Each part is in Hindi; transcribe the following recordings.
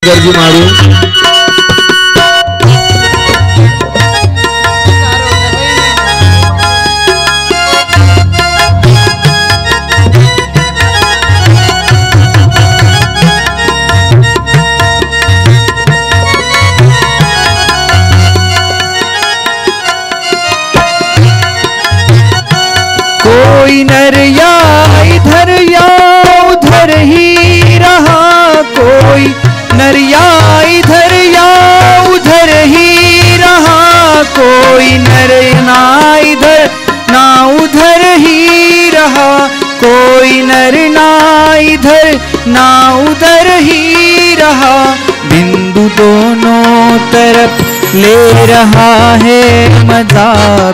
दामोदर जी मारू। कोई नर या इधर या उधर ही रहा, कोई नर या इधर या उधर ही रहा, कोई नर ना इधर ना उधर ही रहा, कोई नर ना इधर ना उधर ही रहा। बिंदु दोनों तरफ ले रहा है मजा,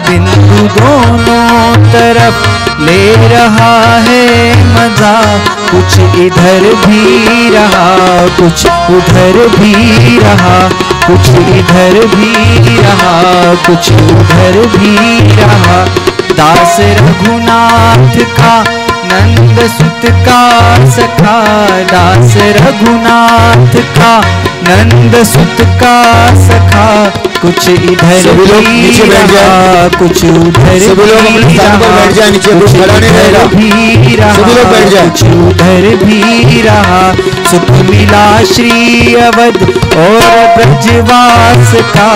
बिंदु दोनों तरफ ले रहा है मजा, कुछ इधर भी रहा कुछ उधर भी रहा, कुछ इधर भी रहा कुछ उधर भी रहा। दास रघुनाथ का नंद सुत का सखा, दास रघुनाथ का नंद सुत का सखा, कुछ इधर भी रहा कुछ उधर भी रहा, कुछ इधर भी रहा कुछ उधर भी रहा। सुख मिला श्री अवध और ब्रजवास का,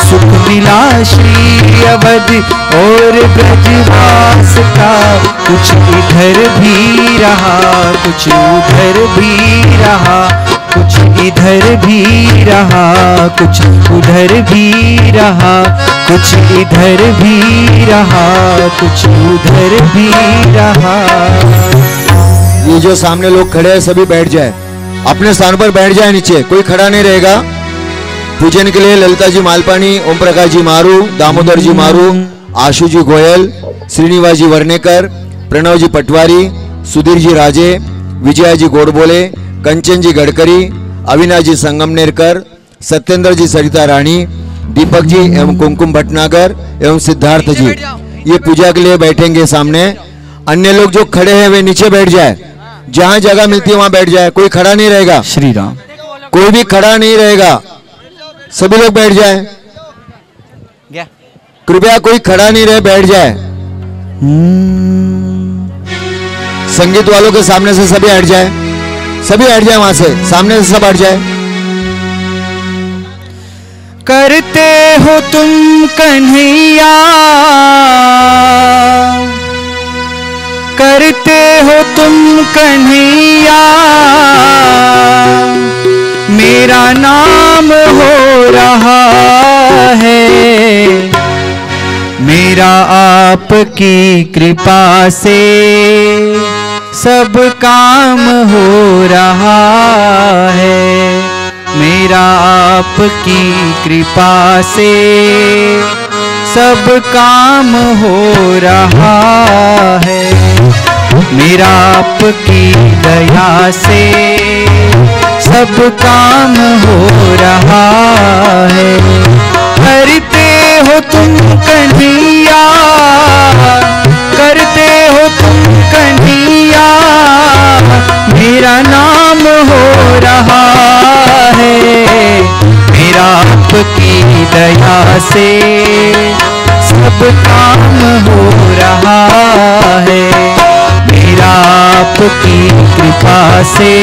सुख मिला श्री अवध और ब्रजवास का, कुछ इधर भी रहा कुछ उधर भी रहा, कुछ इधर भी रहा कुछ उधर भी रहा, कुछ इधर भी रहा कुछ उधर भी रहा। ये जो सामने लोग खड़े हैं सभी बैठ जाए, अपने स्थान पर बैठ जाए, नीचे कोई खड़ा नहीं रहेगा। पूजन के लिए ललिता जी मालपानी, ओम प्रकाश जी मारू, दामोदर जी मारू, आशु जी गोयल, श्रीनिवास जी वर्णेकर, प्रणव जी पटवारी, सुधीर जी राजे, विजया जी गोडबोले, कंचन जी गडकरी, अविनाश जी संगमनेरकर, सत्येंद्र जी सरिता रानी, दीपक जी एवं कुमकुम भटनागर एवं सिद्धार्थ जी ये पूजा के लिए बैठेंगे सामने। अन्य लोग जो खड़े हैं वे नीचे बैठ जाए, जहां जगह मिलती है वहां बैठ जाए, कोई खड़ा नहीं रहेगा। श्री राम। कोई भी खड़ा नहीं रहेगा, सभी लोग बैठ जाए, कृपया कोई खड़ा नहीं रहे, बैठ जाए। संगीत वालों के सामने से सभी हट जाए, सभी हट जाए, वहां से सामने से सब हट जाए। करते हो तुम कन्हैया, करते हो तुम कन्हैया, मेरा नाम हो रहा है, मेरा आपकी कृपा से सब काम हो रहा है, मेरा आपकी कृपा से सब काम हो रहा है, मेरा आपकी दया से सब काम हो रहा है। करते हो तुम कन्हैया, करते हो तुम कन्हैया, मेरा नाम हो रहा है, मेरा आपकी दया से सब काम हो रहा है, मेरा आपकी कृपा से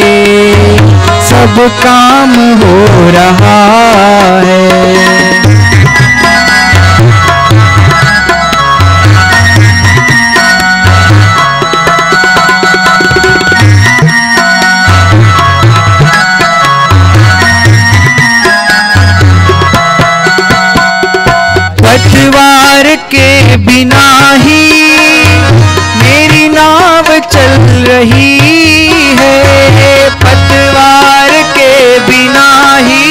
सब काम हो रहा है। पतवार के बिना ही मेरी नाव चल रही है, पतवार के बिना ही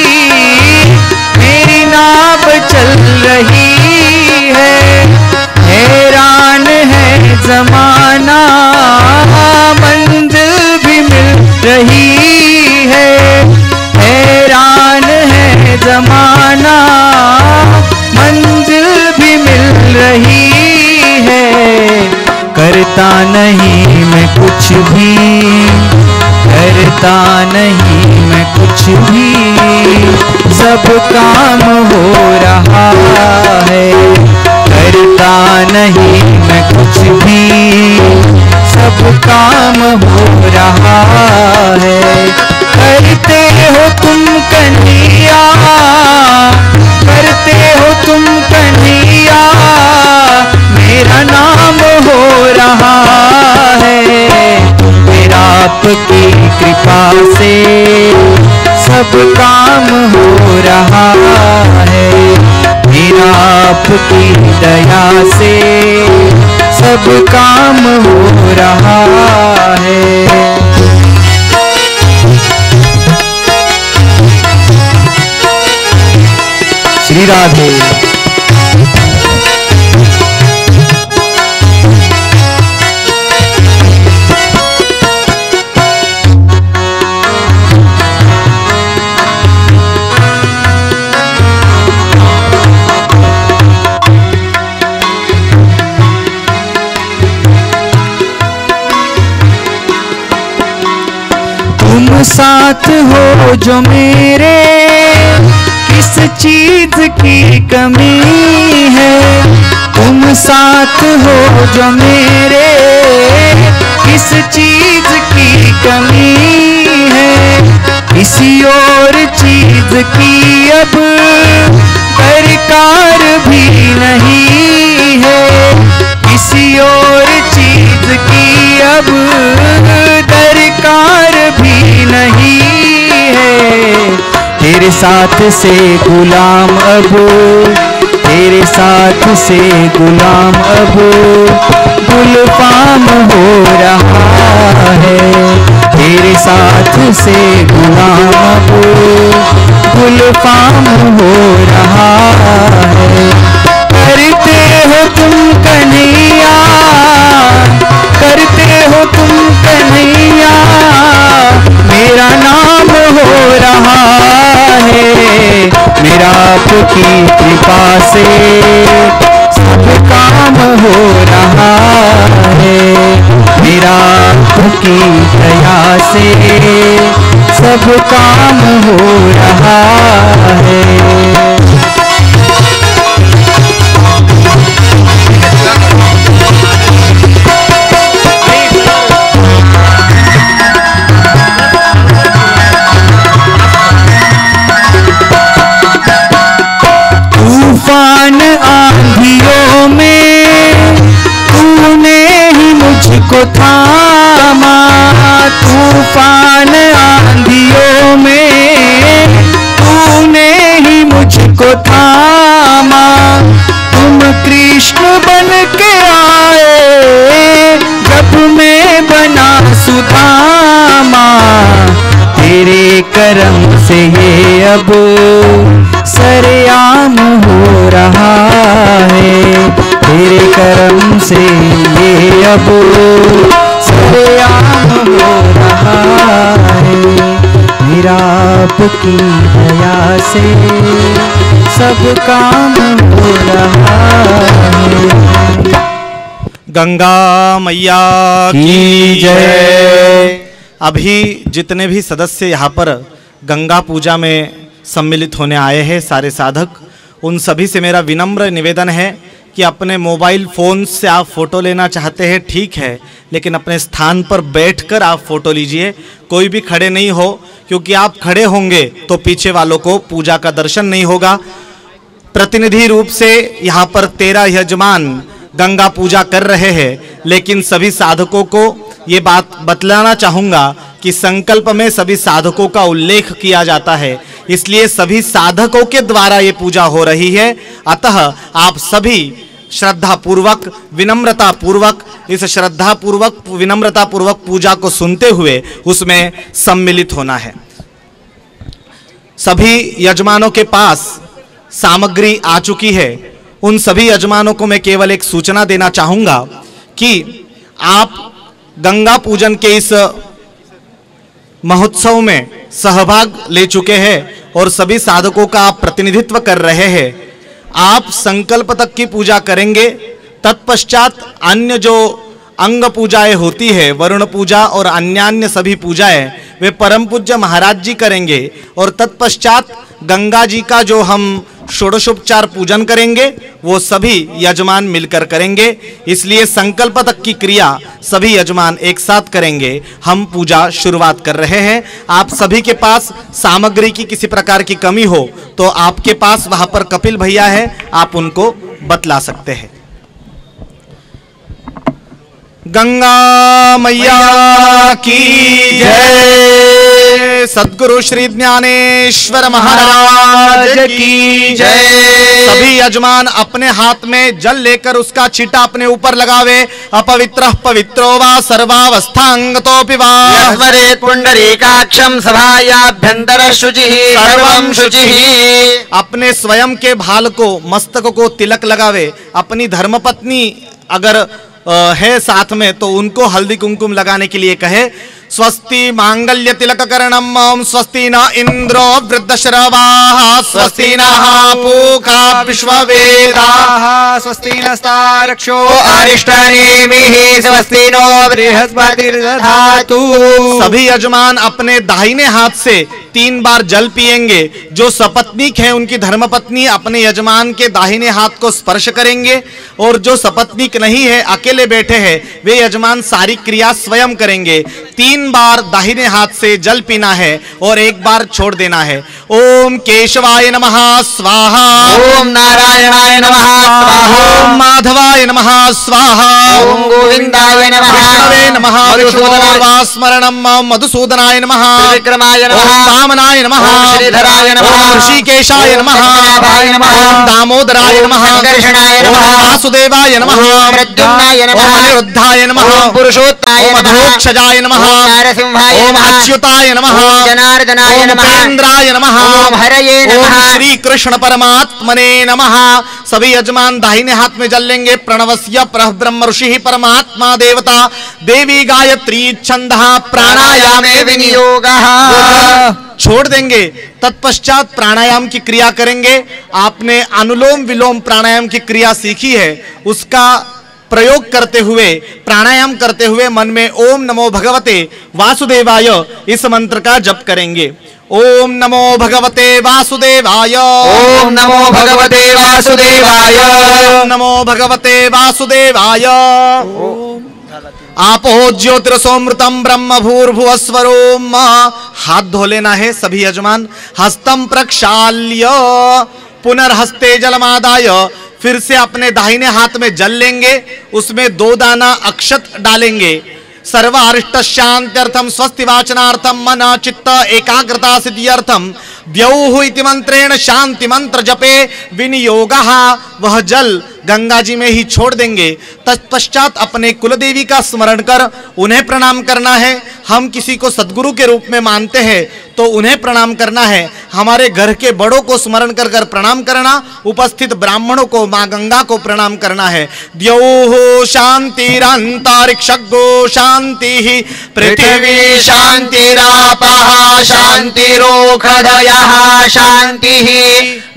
मेरी नाव चल रही है, हैरान है जमाना मंजिल भी मिल रही है, हैरान है जमाना मंजिल भी मिल रही है। करता नहीं मैं कुछ भी, करता नहीं मैं कुछ भी, सब काम हो रहा है। करता नहीं मैं कुछ भी, सब काम हो रहा है। करते हो तुम कन्हैया, करते हो तुम कन्हैया, मेरा नाम हो रहा है। मेरा आपकी कृपा से सब काम हो रहा है। मेरा आपकी दया से सब काम हो रहा है। श्री राधे। तुम साथ हो जो मेरे, किस चीज की कमी है। तुम साथ हो जो मेरे, किस चीज की कमी है। किसी और चीज की अब दरकार भी नहीं है। किसी और चीज की अब दरकार भी नहीं है। तेरे साथ से गुलाम अब, तेरे साथ से गुलाम अब गुलफाम हो रहा है। तेरे साथ से गुलाम अब गुलफाम हो रहा है। करते हो तुम कन्हैया, करते हो तुम कन्हैया, मेरा नाम हो रहा है। मेरा आपकी कृपा से सब काम हो रहा है। मेरा आपकी दया से सब काम हो रहा है। तूफान आंधियों में तूने ही मुझको थामा। तूफान आंधियों में तूने ही मुझको थामा। तुम कृष्ण बन के आए जब मैं बना सुदामा। तेरे करम से ये अब सरेआम हो रहा है। तेरे करम से ये अब सरेआम हो रहा है। मेरा आपकी दया से सब काम हो रहा है। गंगा मैया की जय। अभी जितने भी सदस्य यहाँ पर गंगा पूजा में सम्मिलित होने आए हैं, सारे साधक, उन सभी से मेरा विनम्र निवेदन है कि अपने मोबाइल फ़ोन से आप फ़ोटो लेना चाहते हैं ठीक है, लेकिन अपने स्थान पर बैठकर आप फ़ोटो लीजिए। कोई भी खड़े नहीं हो, क्योंकि आप खड़े होंगे तो पीछे वालों को पूजा का दर्शन नहीं होगा। प्रतिनिधि रूप से यहाँ पर 13 यजमान गंगा पूजा कर रहे हैं, लेकिन सभी साधकों को ये बात बतलाना चाहूँगा कि संकल्प में सभी साधकों का उल्लेख किया जाता है, इसलिए सभी साधकों के द्वारा ये पूजा हो रही है। अतः आप सभी श्रद्धा पूर्वक, विनम्रता पूर्वक, इस श्रद्धा पूर्वक, विनम्रता पूर्वक पूजा को सुनते हुए उसमें सम्मिलित होना है। सभी यजमानों के पास सामग्री आ चुकी है। उन सभी यजमानों को मैं केवल एक सूचना देना चाहूँगा कि आप गंगा पूजन के इस महोत्सव में सहभाग ले चुके हैं और सभी साधकों का आप प्रतिनिधित्व कर रहे हैं। आप संकल्प तक की पूजा करेंगे, तत्पश्चात अन्य जो अंग पूजाएं होती है, वरुण पूजा और अन्यान्य सभी पूजाएं वे परम पूज्य महाराज जी करेंगे। और तत्पश्चात गंगा जी का जो हम षोडशोपचार पूजन करेंगे वो सभी यजमान मिलकर करेंगे। इसलिए संकल्प तक की क्रिया सभी यजमान एक साथ करेंगे। हम पूजा शुरुआत कर रहे हैं। आप सभी के पास सामग्री की किसी प्रकार की कमी हो तो आपके पास वहां पर कपिल भैया है, आप उनको बतला सकते हैं। गंगा मैया की जय। सद्गुरु श्री ज्ञानेश्वर महाराज की जय। सभी यजमान अपने हाथ में जल लेकर उसका छींटा अपने ऊपर लगावे। अपवित्र पवित्रो वा सर्वावस्थांगतोऽपि वा स्मरेत् पुंडरीकाक्षं सभायाभ्यंतर शुचिः सर्वं शुचिः। अपने स्वयं के भाल को, मस्तक को तिलक लगावे। अपनी धर्मपत्नी अगर है साथ में तो उनको हल्दी कुमकुम लगाने के लिए कहे। स्वस्ति मांगल्य तिलक करणम मम स्वस्ति न इंद्रो वृद्धश्रवाः स्वस्ति नः पूषा विश्ववेदाः स्वस्ति नस्तारक्षो अरिष्टनेमिः स्वस्ति नो बृहस्पतिर्दधातु। सभी यजमान अपने दाहिने हाथ से 3 बार जल पिएंगे। जो सपत्नीक है उनकी धर्मपत्नी अपने यजमान के दाहिने हाथ को स्पर्श करेंगे और जो सपत्नीक नहीं है, अकेले बैठे हैं, वे यजमान सारी क्रिया स्वयं करेंगे। 3 बार दाहिने हाथ से जल पीना है और 1 बार छोड़ देना है। ओम केशवाय नमः स्वाहा। ओम नारायणाय नमः स्वाहा। ओम माधवाय नमः स्वाहा। ओम गोविंदाय नमः। विष्णवे नमः। विष्णुर्वा स्मरणं मम मधुसूदनाय नमः। त्रिविक्रमाय नमः। ओम वामनाय नमः। ओम श्रीधराय नमः। ओम ऋषिकेशाय नमः। ओम नमः। ओम दामोदराय नमः। संकर्षणाय नमः। ओम वासुदेवाय नमः। ओम प्रद्युम्नाय नमः। ओम अनिरुद्धाय नमः। ओम पुरुषोत्ताय ओम नमः। अधोक्षजाय नमः। ओम नरसिंहाय ओम नमः। अच्युताय नमः। ओम जनार्दनाय ओम नमः। उपेन्द्राय नमः। ओम हरये ओम नमः। श्री कृष्ण परमात्मने नमः। सभी यजमान दाहिने हाथ में जल लेंगे। प्रणवस्य परब्रह्म ऋषि परमात्मा देवता देवी गायत्री छंदः प्राणायामे विनियोगः। छोड़ देंगे। तत्पश्चात प्राणायाम की क्रिया करेंगे। आपने अनुलोम विलोम प्राणायाम की क्रिया सीखी है, उसका प्रयोग करते हुए, प्राणायाम करते हुए मन में ओम नमो भगवते वासुदेवाय इस मंत्र का जप करेंगे। ओम नमो भगवते वासुदेवाय। ओम नमो भगवते वासुदेवाय। ओम नमो भगवते वासुदेवाय। आपो ज्योतिरसोमृतम ब्रह्म भूर्भुवस्वरोम। हाथ धो लेना है सभी यजमान। हस्तम प्रक्षाल्य पुनर्हस्ते जलमादाय। फिर से अपने दाहिने हाथ में जल लेंगे, उसमें 2 दाना अक्षत डालेंगे। सर्वारिष्ट शांत्यर्थम स्वस्ति वाचनार्थम मन चित्त एकाग्रता सिद्ध्यर्थम द्यौः इति मंत्रेण शांति मंत्र जपे विनियोगः। वह जल गंगा जी में ही छोड़ देंगे। तत्पश्चात अपने कुलदेवी का स्मरण कर उन्हें प्रणाम करना है। हम किसी को सद्गुरु के रूप में मानते हैं तो उन्हें प्रणाम करना है। हमारे घर के बड़ों को स्मरण कर कर प्रणाम करना, उपस्थित ब्राह्मणों को, माँ गंगा को प्रणाम करना है। द्यौः शांतिरंतरिक्षगो शांतिः पृथिवी शांतिरापः शांतिरोषधयः शांतिः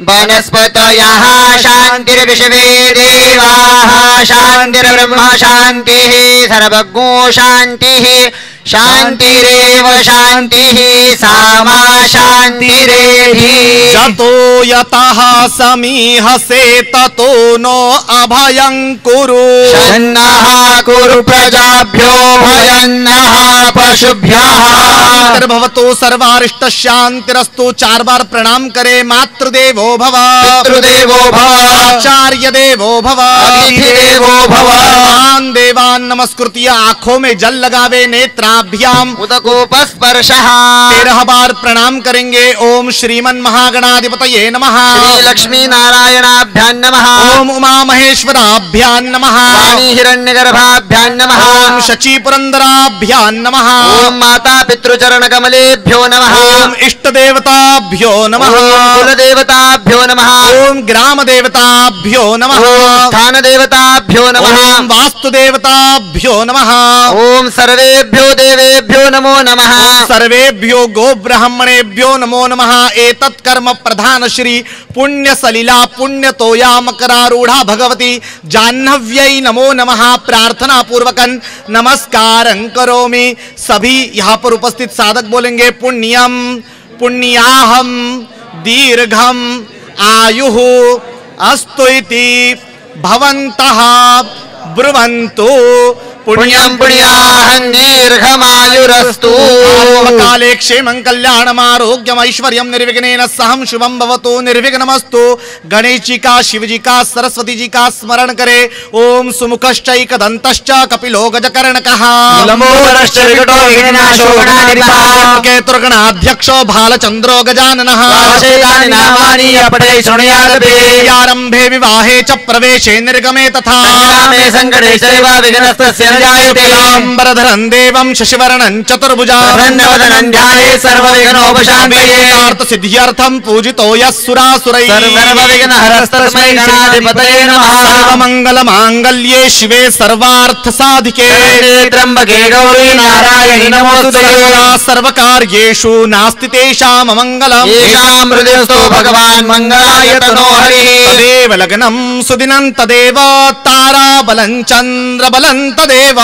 वनस्पतयः शांतिर्विश्वे देवाः शांतिर्ब्रह्म शांतिः सर्वज्ञो शांतिः शांतिरेव शांतिः सामा शांतिरेधि। जतो यतः समीहसे ततो नो अभयं कुरु। शन्नः कुरु प्रजाभ्यो भयन्नः पशुभ्यः। भवतो सर्वारिष्ट शांतिरस्तु। 4 बार प्रणाम करे। मातृदेवो भव। पितृदेवो भव। आचार्य देवो भव। अतिथि देवो भव। महान देवान नमस्कृत्य आंखों में जल लगावे। नेत्राभ्याम उदकोपस्पर्शः। 13 बार प्रणाम करेंगे। ओम श्रीमन महागणाधिपतये नमः। श्री लक्ष्मी नारायणाभ्यां नमः। ओम उमा महेश्वराभ्यां नमः। वाणी हिरण्यगर्भाभ्यां नमः। ओम शची पुरंदराभ्यां नमः। ओम माता पितृचरण कमलेभ्यो नमः। ओम इष्ट देवताभ्यो नमः। ओम कुलदेवताभ्यो नमः। ओम ग्राम देवताभ्यो नमः। ओम स्थान देवताभ्यो नमः। ओम वास्तु देवताभ्यो नमः। ओम सर्वेभ्यो पितृदेवेभ्यो नमो नमः। सर्वेभ्यो गो ब्राह्मणेभ्यो नमो नमः। एतत् कर्म प्रधान श्री पुण्य सलिला पुण्य तोया मकरारूढ़ा भगवती जाह्नव्यै नमो नमः। प्रार्थना पूर्वकन नमस्कारं करोमि। सभी यहाँ पर उपस्थित साधक बोलेंगे पुण्यम पुण्याहम दीर्घम आयुः अस्तु इति भवन्तः ब्रुवन्तु। पुण्यं पुण्याहं दीर्घमायुरस्तु। काले क्षेमं कल्याणम् आरोग्यम् ऐश्वर्यं निर्विघ्नेन सहं शुभं भवतु। निर्विघ्नमस्तु। गणेश जी का, शिव जी का, सरस्वती जी का स्मरण करे। ओम सुमुखश्चैकदन्तश्च कपिलो गजकर्णकः लंबोदरश्च विकटो विघ्नाशो गणाधिपः केतुर्गणाध्यक्षो भालचन्द्रो गजाननः। वाचेतानि नामानि अपठे शृणुयादपि। आरंभे विवाहे च प्रवेशे निर्गमे तथा संग्रामे संकटे चैव विघ्नस्तस्य न जायते। अम्बरधरं देवं शशिवर्णं चतुर्भुजं प्रसन्नवदनं ध्यायेत् सर्वविघ्नोपशान्तये। सिद्ध्यर्थं पूजितो यः सुरासुरैः सर्वविघ्नहरस्तस्मै गणाधिपतये नमः। सर्वमङ्गलमाङ्गल्ये शिवे सर्वार्थसाधिके त्र्यम्बके गौरी नारायणि नमोस्तुते। सर्वकार्येषु नास्ति तेषाम् अमङ्गलम्। येषां हृदयस्थो भगवान् मङ्गलाय तनो हरिः। तदेव लग्नं सुदिनं तदेव ताराबलं चन्द्रबलं तदेव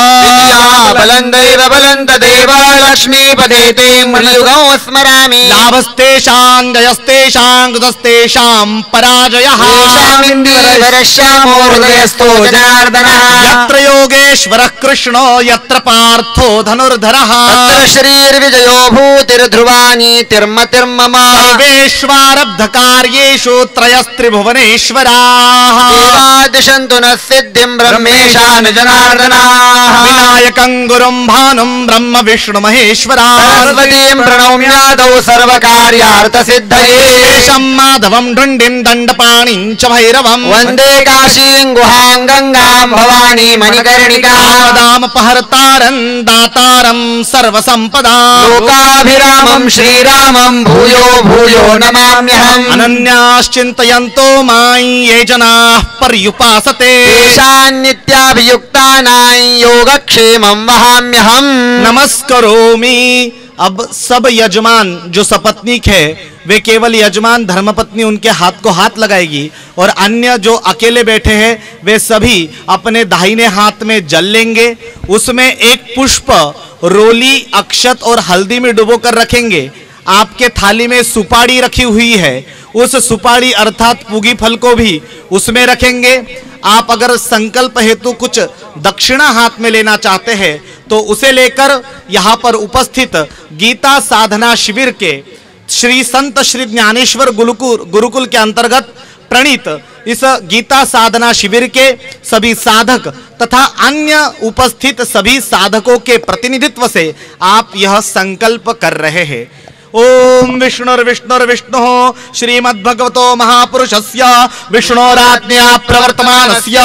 बलं दैव बलं तदेव लक्ष्मीपदे ते मृयुगं स्मरामि। लाभस्तेषां जयस्तेषां कृतस्तेषां पराजयः। येषामिन्दीवरश्यामो हृदयस्थो जनार्दनः। यत्र योगेश्वरः कृष्णो यत्र पार्थो धनुर्धरः। तत्र श्रीर्विजयो भूतिर्ध्रुवानीतिर्मतिर्मम। सर्वेष्वारब्धकार्येषु त्रयस्त्रिभुवनेश्वराः। देवादिशन्तु नः सिद्धिं ब्रह्मेशान् जनार्दनाः। विनायकं गुरुं भानुं ब्रह्म विष्णु महेश्वराः। सरस्वतीं प्रणौम्यादौ सर्वकार्यार्थसिद्धये। शेषं माधवं ढुण्डिं दण्डपाणिं च भैरवं। वन्दे काशीं गुहां गंगां भवानी मणिकर्णिकां। दामपहर्तारं दातारं सर्वसम्पदां। लोकाभिरामं श्रीरामं भूयो भूयो नमाम्यहम्। अनन्याश्चिन्तयन्तो मां ये जनाः पर्युपासते। तेषां नित्याभियुक्तानां योगक्षेमं वहाम्यहम्। नमस्करोमि। अब सब यजमान जो सपत्नीक है वे केवल यजमान धर्मपत्नी उनके हाथ को हाथ लगाएगी और अन्य जो अकेले बैठे हैं वे सभी अपने दाहिने हाथ में जल लेंगे। उसमें एक पुष्प रोली अक्षत और हल्दी में डुबो कर रखेंगे। आपके थाली में सुपाड़ी रखी हुई है, उस सुपाड़ी अर्थात पूगी फल को भी उसमें रखेंगे। आप अगर संकल्प हेतु कुछ दक्षिणा हाथ में लेना चाहते हैं तो उसे लेकर यहाँ पर उपस्थित गीता साधना शिविर के श्री संत श्री ज्ञानेश्वर गुरुकुल के अंतर्गत प्रणीत इस गीता साधना शिविर के सभी साधक तथा अन्य उपस्थित सभी साधकों के प्रतिनिधित्व से आप यह संकल्प कर रहे हैं। ओम विष्णुर्विष्णुर्विष्णु श्रीमद्भगवतो महापुरुषस्य विष्णोराज्ञया प्रवर्तमानस्य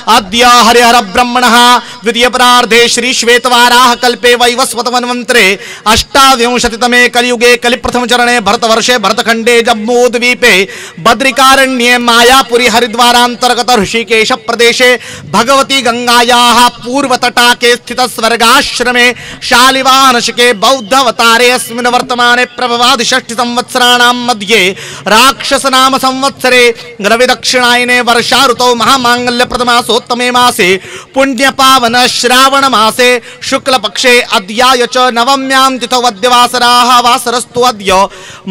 अद्य हरिहर ब्रह्मणः द्वितीय परार्धे श्री श्वेतवाराह कल्पे वैवस्वत मन्वन्तरे अष्टाविंशतितमे कलियुगे कलिप्रथम चरणे भरतवर्षे भरतखण्डे जम्बूद्वीपे बद्रिकारण्ये मायापुरी हरिद्वारान्तर्गत ऋषिकेश प्रदेशे भगवती गंगायाः पूर्वतटाके स्थित स्वर्गाश्रमे शालिवाहनशके बौद्धवतारे अस्मिन् वर्तमाने प्रभवादि षष्ठी संवत्सराणां मध्ये राक्षस नाम संवत्सरे रवि दक्षिणायने वर्षा ऋतौ महामांगल्य प्रथमासोत्तमे मासे पुण्य पावन श्रावण मासे शुक्ल पक्षे अद्याय च नवम्यां तिथौ अद्यवासराः वासरस्तु अद्य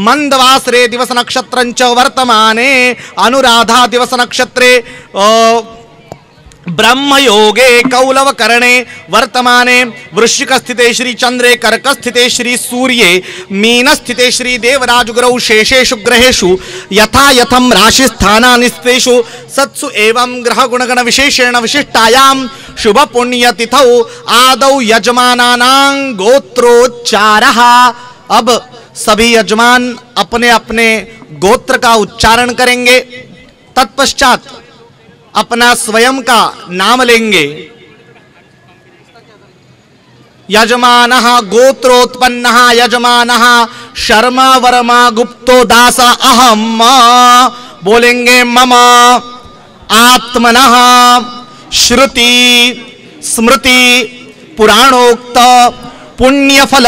मंदवासरे दिवस नक्षत्रं च वर्तमाने अनुराधा दिवस नक्षत्रे ब्रह्मयोगे कौलव करणे वर्तमाने वृश्चिक स्थिते श्री चंद्रे कर्क स्थिते श्री सूर्ये मीन स्थिते श्री देवराजगुरौ शेषेषु ग्रहेषु यथा यथं राशि स्थानानिस्तेषु सत्सु एवं ग्रह गुणगण विशेषेण विशिष्टायां शुभ पुण्य तिथौ आदौ यजमानानां गोत्रोच्चारः। अब सभी यजमान अपने अपने गोत्र का उच्चारण करेंगे। तत्पश्चात अपना स्वयं का नाम लेंगे। यजमानः गोत्रोत्पन्नः यजमानः शर्मा वर्मा गुप्तो दास अहम बोलेंगे। मम आत्मनः श्रुति स्मृति पुराणोक्त पुण्यफल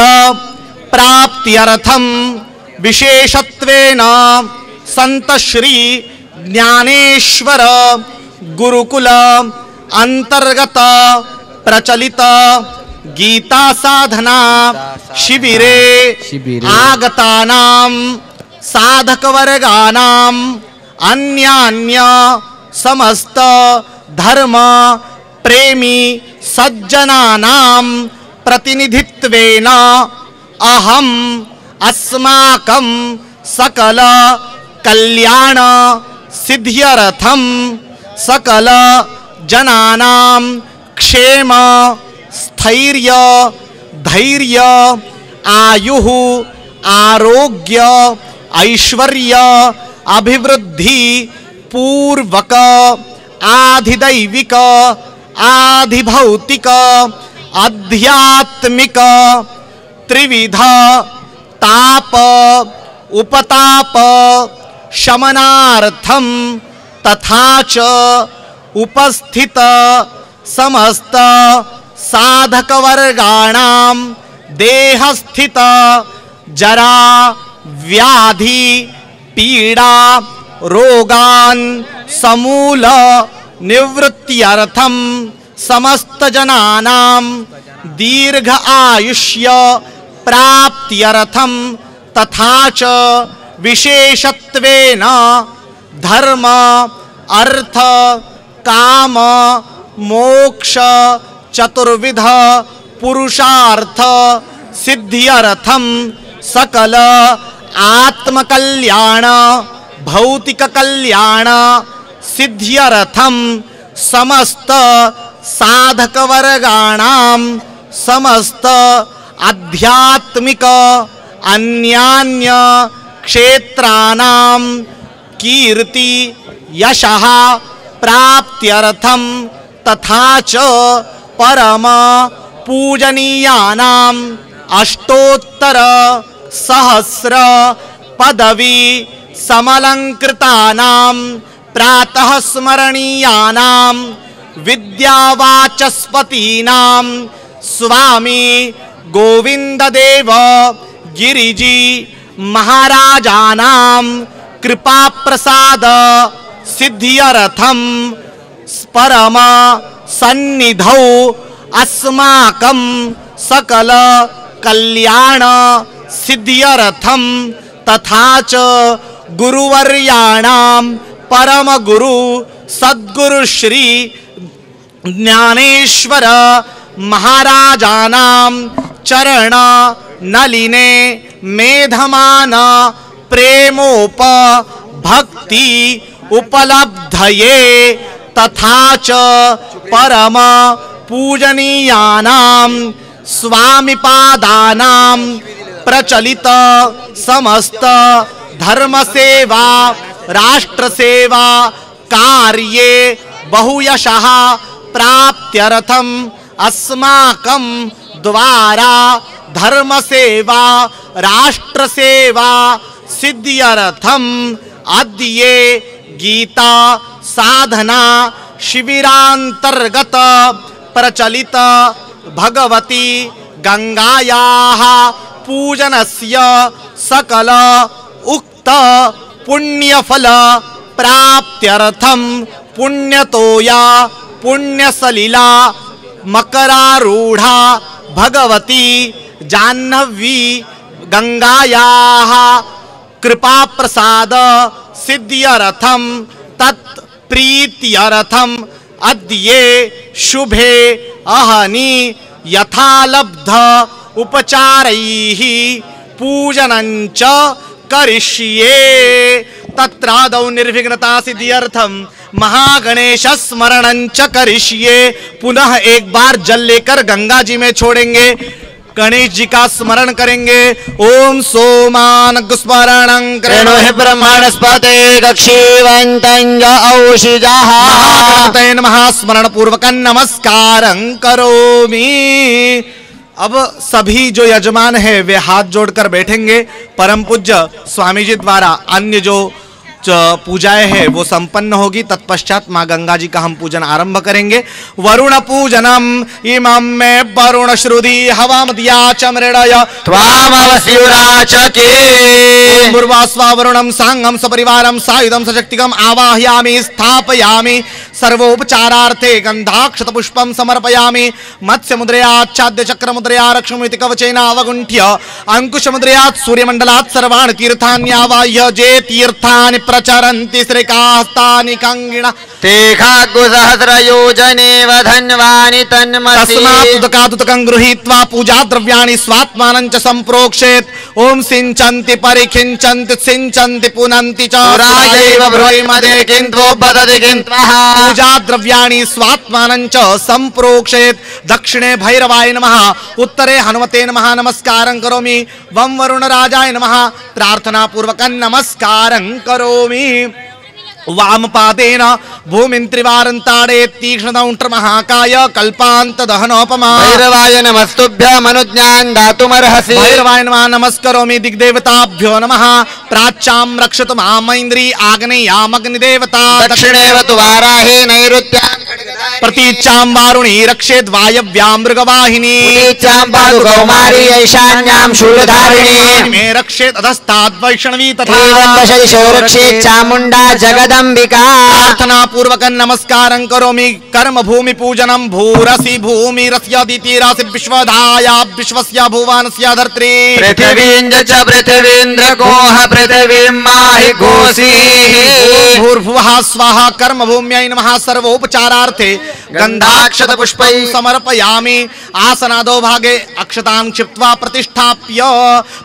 प्राप्त्यर्थम विशेषत्वेन संत श्री ज्ञानेश्वर गुरुकुल अंतर्गत प्रचलित गीता साधना शिबिरे आगतानां साधकवर्गानां अन्यान्य समस्त धर्म प्रेमी सज्जनानां प्रतिनिधित्वेन अहम अस्माकं सकल कल्याण सिद्ध्यर्थम सकल जनानां क्षेम स्थैर्य धैर्य आयुः आरोग्य ऐश्वर्य अभिवृद्धि पूर्वक आधिदैविक आधिभौतिक आध्यात्मिक त्रिविध ताप उपताप शमनार्थम तथा च उपस्थित समस्त साधक वर्गाणां देहस्थित जरा व्याधि पीड़ा रोगान समूल निवृत्त्यर्थम समस्त जनानां दीर्घ आयुष्य प्राप्त्यर्थम तथा च विशेषत्वेन धर्म अर्थ काम मोक्ष चतुर्विध पुरुषार्थ सिद्ध्यर्थम सकल आत्मकल्याण भौतिक कल्याण सिद्ध्यर्थम समस्त साधक वर्गाणां समस्त आध्यात्मिक अन्यान्य क्षेत्राणां कीर्ति यशः प्राप्त्यर्थम तथा च परम पूजनीयानां अष्टोत्तर सहस्र पदवी समलंकृतानां प्रातः स्मरणीयानां विद्यावाचस्पतीनां स्वामी गोविंददेव गिरिजी महाराजानां कृपा प्रसाद सिद्ध्यर्थम परम सन्निधौ अस्माकं सकल कल्याण सिद्ध्यर्थम तथा च गुरुवर्याणां परम गुरु सद्गुरु श्री ज्ञानेश्वर महाराजानां चरण नलिने मेधमान प्रेमोप भक्ति उपलब्धये तथा च परम पूजनीयानां स्वामिपादानां प्रचलित समस्त धर्म सेवा राष्ट्र सेवा कार्ये बहुयशः प्राप्त्यर्थम अस्माकं द्वारा धर्म सेवा राष्ट्र सेवा सिद्ध्यर्थम अद्य गीता साधना शिबिरांतर्गत प्रचलित भगवती गंगायाः पूजनस्य सकल उक्त पुण्यफल प्राप्त्यर्थम पुण्यतोया पुण्यसलिला मकरारूढ़ा भगवती जाह्नवी गंगायाः कृपा प्रसाद सिद्ध्यर्थम तत्प्रीत्यर्थम अद्य शुभे अहनि यथालब्ध उपचारैः पूजनञ्च करिष्ये। तत्रादौ निर्विघ्नता सिद्ध्यर्थम महागणेश स्मरणञ्च करिष्ये। पुनः एक बार जल लेकर गंगा जी में छोड़ेंगे, गणेश जी का स्मरण करेंगे। ओम सोमान स्मरणं कृणुहि ब्रह्मणस्पते कक्षीवन्तं औषिजाः महागणपतये नमः स्मरण पूर्वक नमस्कारं करोमि। अब सभी जो यजमान है वे हाथ जोड़कर बैठेंगे। परम पूज्य स्वामी जी द्वारा अन्य जो पूजाएं है वो संपन्न होगी। तत्पश्चात माँ गंगा जी का हम पूजन आरंभ करेंगे। वरुण पूजनम इमं में वरुण श्रुति हवामदिया चमृणय त्वामवस्युराचके पूर्वास्वा वरुणम सांगम सपरिवारम सायुधम सशक्तिकम आवाहयामि स्थापयामि सर्वोपचारार्थे गंधाक्षत पुष्पम समर्पयामि। मत्स्य मुद्रयाच्छाद्य चक्र मुद्रया रक्षमिति कवचेन अवगुण्ठ्य अंकुश मुद्रयात् सूर्यमंडलात् सर्वाणि तीर्थान्यावाह्य जे तीर्थानि प्रचरन्ति श्रीकास्तानि कंगिण तेखाग्सहस्रयोजनेव धन्वानि तन्मसि तस्मादुदकादुदकं गृहीत्वा पूजा द्रव्याणि स्वात्मानं च संप्रोक्षेत्। ओम सिंचन्ति परिखिंचन्ति सिंचन्ति पुनन्ति च पुरायैव ब्रूहिमदे किन्त्वो बदति किन्त्वः पूजा द्रव्याणि स्वात्मानं च संप्रोक्षेत्। दक्षिणे भैरवाय नमः, उत्तरे हनुमते नमः नमस्कारं करोमि। वं वरुणराजाय नमः प्रार्थना पूर्वकं नमस्कारं करोमि। वामपादेन भूमिं त्रिवारं ताडयेत् तीक्ष्णदंष्ट्र महाकाय कल्पान्त दहनोपमा। भैरवाय नमस्तुभ्यमनुज्ञान् दातुमर्हसि। भैरवाय नमः नमस्करोमि। दिग्देवताभ्यो नमः। प्राच्यां रक्षतु मामैन्द्री आग्नेयामग्निदेवता। दक्षिणेव तु वाराहे नैऋत्यां प्रतीच्यां वारुणी रक्षेद् वायव्यां मृगवाहिनी। उदीच्यां पातु कौमारी ईशान्यां शूलधारिणी। मे रक्षेत् अधस्ताद् वैष्णवी तथा एवं दशदिशो रक्षेत् चामुण्डा जगदम्बिका। प्रार्थना पूर्वकं नमस्कारं करोमि। कर्म भूमि पूजनं भूरसि भूमिरस्य दितिरसि विश्वधाया विश्वस्य भुवनस्य धर्त्री। पृथिवीं च पृथिवीन्द्र गोह पृथिवीं माहि गोसीः। भूर्भुवः स्वाहा। कर्म भूम्यै नमः। सर्वोपचारार्थे गंधाक्षत पुष्पं समर्पयामि। आसनादो भागे अक्षतां क्षिप्त्वा प्रतिष्ठाप्य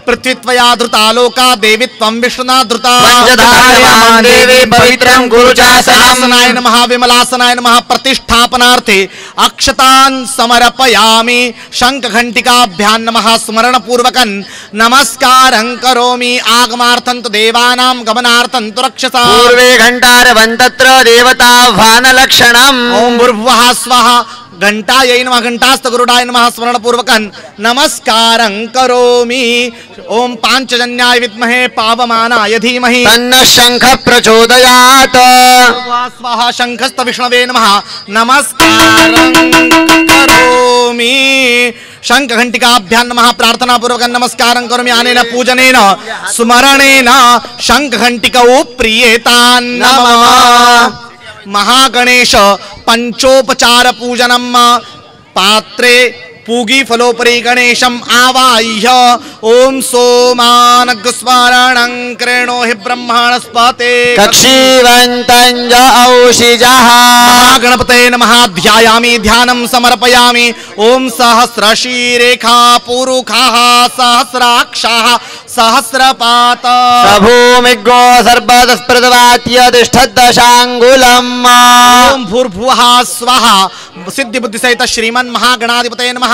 पृथ्वी त्वया धृता लोका देवी त्वं विष्णुना धृता। पंचधारयां देवी पवित्रं गुरुचासनाय नमः। विमलासनाय नमः। प्रतिष्ठापनार्थे अक्षतान् समर्पयामि। शंख घंटिकाभ्यां नमः। स्मरण पूर्वकं नमस्कारं करोमि। आगमार्थं तु देवानां गमनार्थं तु रक्षसा। पूर्वे घंटारवं तत्र देवताह्वानलक्षणम्। ओम भूर्भुवः स्वाहा। घंटायै नमः। घंटास्तगरुडाय नमः। स्मरण पूर्वकं नमस्कारं करोमि। ओम पांचजन्याय विद्महे पावमानाय धीमहि तन्नः शंखः प्रचोदयात्। स्वाहा। शंखस्त विष्णवे नमः। नमस्कारं करोमि। शंख घंटिकाभ्यां नमः। प्रार्थना पूर्वकं नमस्कारं करोमि। अनेन पूजनेन स्मरणेन शंख घंटिकौ प्रियेतान् नमः। महागणेश पंचोपचार पूजनम। पात्रे पूगी फलोपरि गणेशम आवाह्य ओम सोमानग्स्मरणं कृणो हि ब्रह्मणस्पते कक्षीवन्तं च औषिजः। महागणपते नमः। ध्यायामि ध्यानं समर्पयामि। ओम सहस्रशीरेखा पुरुखाः सहस्राक्षाः सहस्रपात भूमिगो सर्पदस्पृतवात्य तिष्ठद्दशाङ्गुलम्। ओम भूर्भुवः स्वाहा। सिद्धि बुद्धि सहित श्रीमन् महागणाधिपते नमः।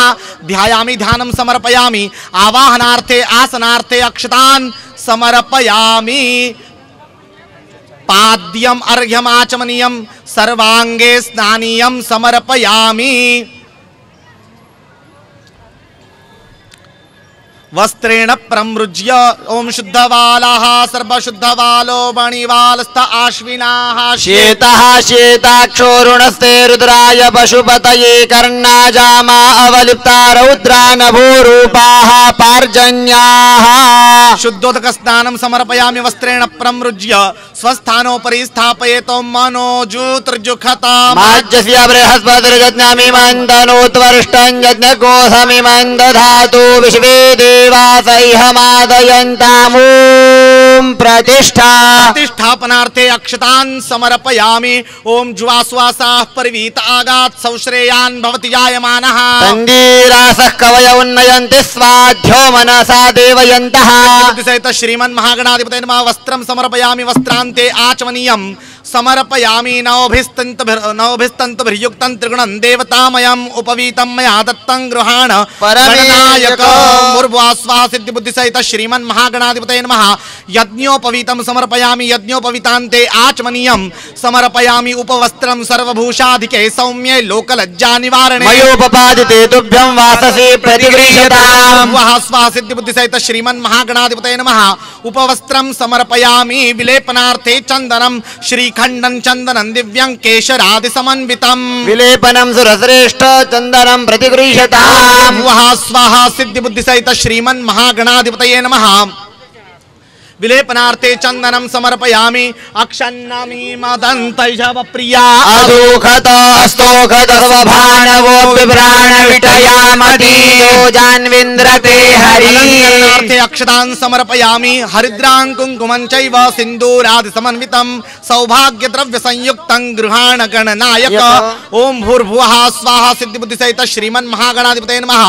ध्यायामि ध्यानं समर्पयामि। आवाहनार्थे आसनार्थे अक्षतान् समर्पयामि। पाद्यम् अर्घ्यम् आचमनीयं सर्वांगे स्नानीयं समर्पयामि। वस्त्रेण प्रमृज्य ओम शुद्धवालाः सर्वशुद्धवालो मणिवालस्थ आश्विनाः। श्वेतः श्वेताक्षोरुणस्ते रुद्राय पशुपतये कर्णाजामा अवलिप्ता रौद्रा नभोरूपाः पार्जन्याः। शुद्धोदक स्नानं समर्पयामि। वस्त्रेण प्रमृज्य स्वस्थानोपरि स्थापयेतो मनोजूतर्जुखताम्। माज्यस्य बृहस्पतिर्यज्ञमिमं तनोत्वर्ष्टं यज्ञकोशमिमं दधातु विश्वे देवासैहमादयन्ताम्। ॐ प्रतिष्ठा। प्रतिष्ठापनार्थे अक्षतान् समर्पयामि। ओम जुवासुवासाः परिवीत आगात् सौश्रेयान् भवति जायमानः। तन्दीरासः कवय उन्नयन्ति स्वाध्यो मनसा देवयन्तः। सहित श्रीमन् महागणाधिपते नमः। वस्त्रं समर्पयामि। वस्त्रान्ते आचमनीयं समर्पयामि नवभिस्तन्तभिर्युक्तं त्रिगुणं देवतामयम् उपवीतं मया दत्तं गृहाण गणनायक मुर्भुवः स्वाहा सिद्धिबुद्धिसहित श्रीमन्महागणाधिपतये नमः। यज्ञोपवीतं समर्पयामि यज्ञोपवीतान्ते आचमनीयं समर्पयामि उपवस्त्रं सर्वभूषाधिके सौम्ये लोकलज्जा निवारणे मयोपपादिते तुभ्यं वाससे प्रतिगृह्यताम्। वः स्वाहा सिद्धिबुद्धिसहित श्रीमन्महागणाधिपतये नमः। उपवस्त्रं समर्पयामि विलेपनार्थे चन्दनं श्रीखण्डं चन्दनं दिव्यं केशरादि समन्वितं विलेपनं सुरश्रेष्ठ चन्दनं प्रतिगृह्यताम्। वः स्वाहा सिद्धिबुद्धिसहित श्रीमन्महागणाधिपतये नमः। विलेपनार्थे चन्दनं समर्पयामि अक्षन्नामी मदन्तैषव प्रिया अदुखत स्तोखत स्वभानवो विभ्राण विटयामतीयो जान्विन्द्रते हरि। अक्षतान् समर्पयामि हरिद्रां कुङ्कुमं चैव सिन्दूरादि समन्वितं सौभाग्यद्रव्य संयुक्तं गृहाण गणनायक। ओम भूर्भुवः स्वाहा सिद्धिबुद्धिसहित श्रीमन्महागणाधिपतये नमः।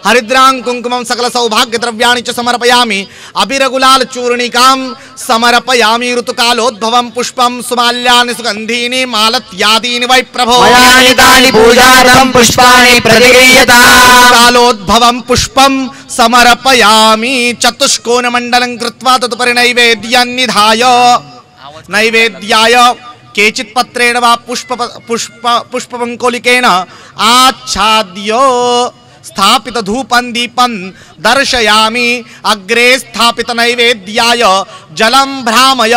हरिद्रां कुङ्कुमं सकल सौभाग्यद्रव्याणि च समर्पयामि अभिरगुलाल चूर्णिका समर्पयामि ऋतुकालोद्भवं पुष्पं सुमाल्यानि सुगन्धीनि मालत्यादीनि वै प्रभो मयानितानि पूजार्थं पुष्पाणि प्रतिगृह्यताम्। कालोद्भवं पुष्पं समर्पयामि चतुष्कोणमण्डलं कृत्वा तदुपरि नैवेद्यं निधाय नैवेद्याय केचित् पत्रेण वा पुष्पपङ्कोलिकेन आच्छाद्य स्थापित धूपं दीपं दर्शयामि अग्रे स्थापित नैवेद्याय जलं भ्रामय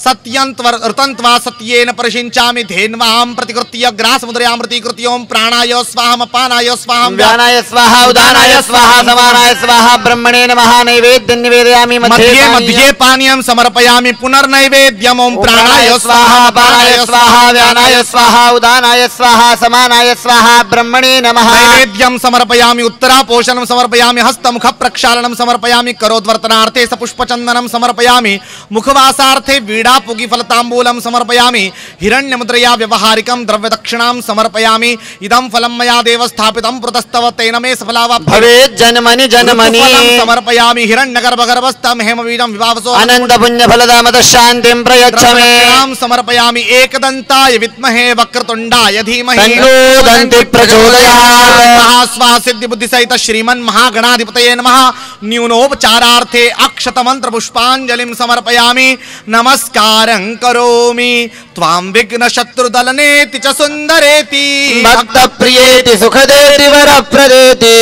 सत्यंत्वा सत्येन परिषिञ्चामि धेन्वां प्रतिकृत्य ग्रासमुद्रयां प्रतिकृत्य ओं प्राणाय स्वाहा अपानाय स्वाहा व्यानाय स्वाहा उदानाय स्वाहा समानाय स्वाहा ब्रह्मणे नमः। नैवेद्यं निवेदयामि मध्ये मध्ये पानीयं समर्पयामि पुनर्नैवेद्यं ओं प्राणाय स्वाहा अपानाय स्वाहा व्यानाय स्वाहा उदानाय स्वाहा समानाय स्वाहा ब्रह्मणे नमः। नैवेद्यं समर्पयामि उत्तरापोषणं समर्पयामि हस्तमुख प्रक्षालनं समर्पयामि करोद्वर्तनार्थे सपुष्पचन्दनं समर्पयामि मुखवासार्थे वीडापुगी फलताम्बूलं समर्पयामि हिरण्यमुद्रया व्यवहारिकं द्रव्यदक्षिणां समर्पयामि इदं फलं मया देव स्थापितं पुरतस्तव तेन मे सफला भवेत् जन्मनि जन्मनि समर्पयामि हिरण्यगर्भगर्भस्थं हेमवीडं विभावसो अनंत पुण्य फलदामद शान्तिं प्रयच्छ मे। समर्पयामि एकदन्ताय विद्महे वक्रतुण्डाय धीमहि तन्नो दन्ति प्रचोदयात्। स्वाहा सिद्धिबुद्धिसहित श्रीमन्महागणाधिपतये नमः। न्यूनोपचारार्थे अक्षतमन्त्र पुष्पाञ्जलिं समर्पयामि नमस्कारं करोमि त्वां विघ्न शत्रुदलनेति च सुन्दरेति भक्त प्रियेति सुखदेति वरप्रदेति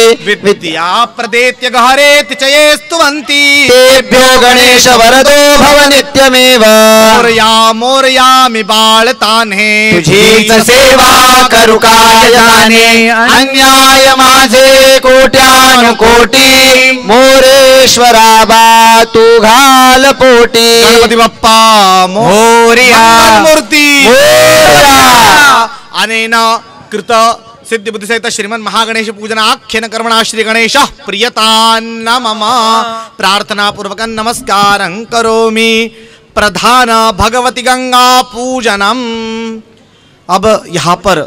विद्या प्रदेत्य गहरेति च ये स्तुवन्ति तेभ्यो गणेश वरदो भव नित्यमेव। मोरयामि बाळतान्हे तुझी सेवा करू काय जाणे अन्याय माझे कोट्यानुकोटी मोरेश्वरा बा तू घाल पोटी। गणपती बाप्पा मोरया मूर्ती मोरया। अनेन कृत सिद्धिबुद्धिसहित श्रीमन्महागणेश पूजनाख्यन कर्मणा श्री गणेश प्रियतान्न मम प्रार्थना पूर्वक नमस्कारं करोमि। प्रधान भगवती गंगा पूजनम। अब यहाँ पर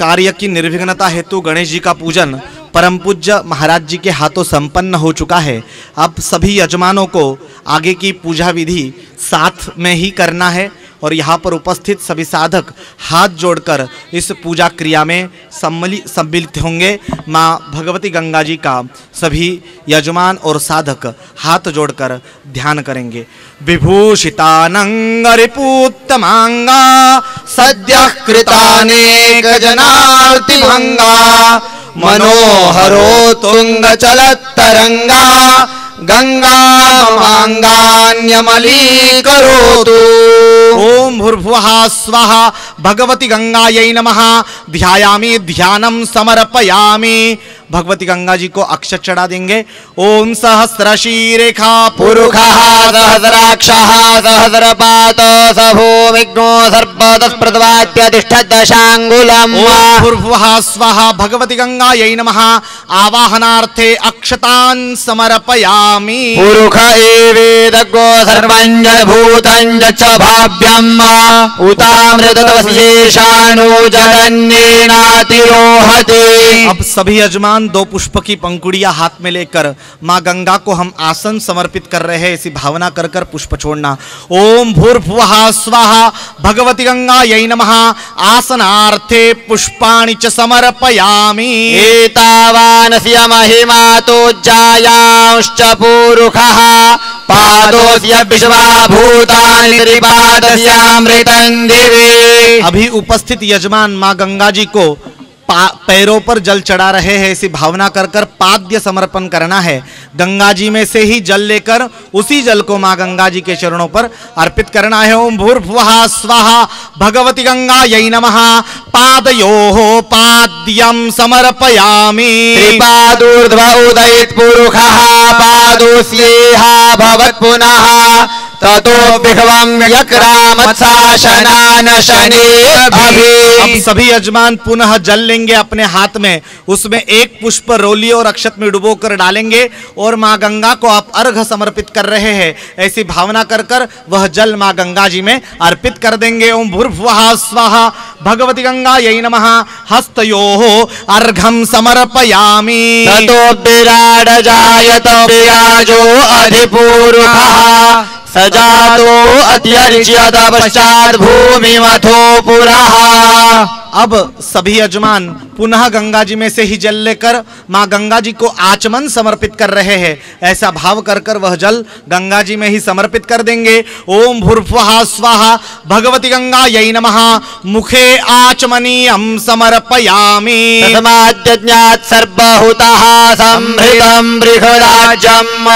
कार्य की निर्विघ्नता हेतु गणेश जी का पूजन परम पूज्य महाराज जी के हाथों संपन्न हो चुका है। अब सभी यजमानों को आगे की पूजा विधि साथ में ही करना है और यहाँ पर उपस्थित सभी साधक हाथ जोड़कर इस पूजा क्रिया में सम्मिलित होंगे। माँ भगवती गंगा जी का सभी यजमान और साधक हाथ जोड़कर ध्यान करेंगे। विभूषितानंगरिपूत्तमांगा सद्यः कृतानेक जनार्तिभंगा मनोहरो तुंग चलत्तरंगा गंगा मांगान्यमलीकरोतु। ओम भूर्भुवः स्वाहा भगवती गंगायै नमः। ध्यायामि ध्यानं समर्पयामि। भगवती गंगा जी को अक्षत चढ़ा देंगे। ओम सहस्रशीरेखा पुरुषः सहस्राक्षः सहस्रपात सभूमिघ्नो सर्पदस्प्रदवाद्यतिष्ठदशाङ्गुलम्। भूर्भुवः स्वाहा भगवती गंगायै नमः। आवाहनार्थे अक्षतान् समर्पयामि। पुरुष एवेदग्गो सर्वं भूतं च भाव्यम् उतामृतवशेषाणु जगन्नेनातिरोहति। अब सभी यजमान यजमान 2 पुष्प की पंखुड़ियां हाथ में लेकर माँ गंगा को हम आसन समर्पित कर रहे हैं, ऐसी भावना कर कर पुष्प छोड़ना। ओम भूर्भुवः स्वाहा भगवती गंगायै नमः। आसनार्थे पुष्पाणि च समर्पयामि। एतावानस्य महिमा तोज्जायांश्च पूरुखः पादोस्य विश्वा भूतानि त्रिपादस्यामृतं दिवि। अभी उपस्थित यजमान माँ गंगा जी को पैरों पर जल चढ़ा रहे हैं, ऐसी भावना कर कर पाद्य समर्पण करना है। गंगा जी में से ही जल लेकर उसी जल को माँ गंगा जी के चरणों पर अर्पित करना है। ओम भूर्भुवः स्वाहा भगवती गंगायै नमः। पादयोः पाद्यं समर्पयामि। त्रिपादूर्ध्व उदयित पुरुषः पादोस्येह भवत् पुनः ततो विभवं व्यक्रामत्साशनान शनेभिः। अब सभी यजमान पुनः जल लेंगे अपने हाथ में, उसमें एक पुष्प रोली और अक्षत में डुबो कर डालेंगे और माँ गंगा को आप अर्घ समर्पित कर रहे हैं, ऐसी भावना कर कर वह जल माँ गंगा जी में अर्पित कर देंगे। ओम भूर्भुवः स्वाहा भगवती गंगायै नमः। हस्तयोः अर्घं समर्पयामि। ततो विराड जायत विराजो अधिपूरुषः सजातो अत्यर्च्यत पश्चात् भूमिमथो पुरः। अब सभी यजमान पुनः गंगा जी में से ही जल लेकर माँ गंगा जी को आचमन समर्पित कर रहे हैं, ऐसा भाव कर कर वह जल गंगा जी में ही समर्पित कर देंगे। ओम भूर्भुवः स्वाहा भगवती गंगायै नमः। मुखे आचमनीयं समर्पयामि। तस्माद्यज्ञात् सर्वहुतः संभृतं बृहदाज्यम्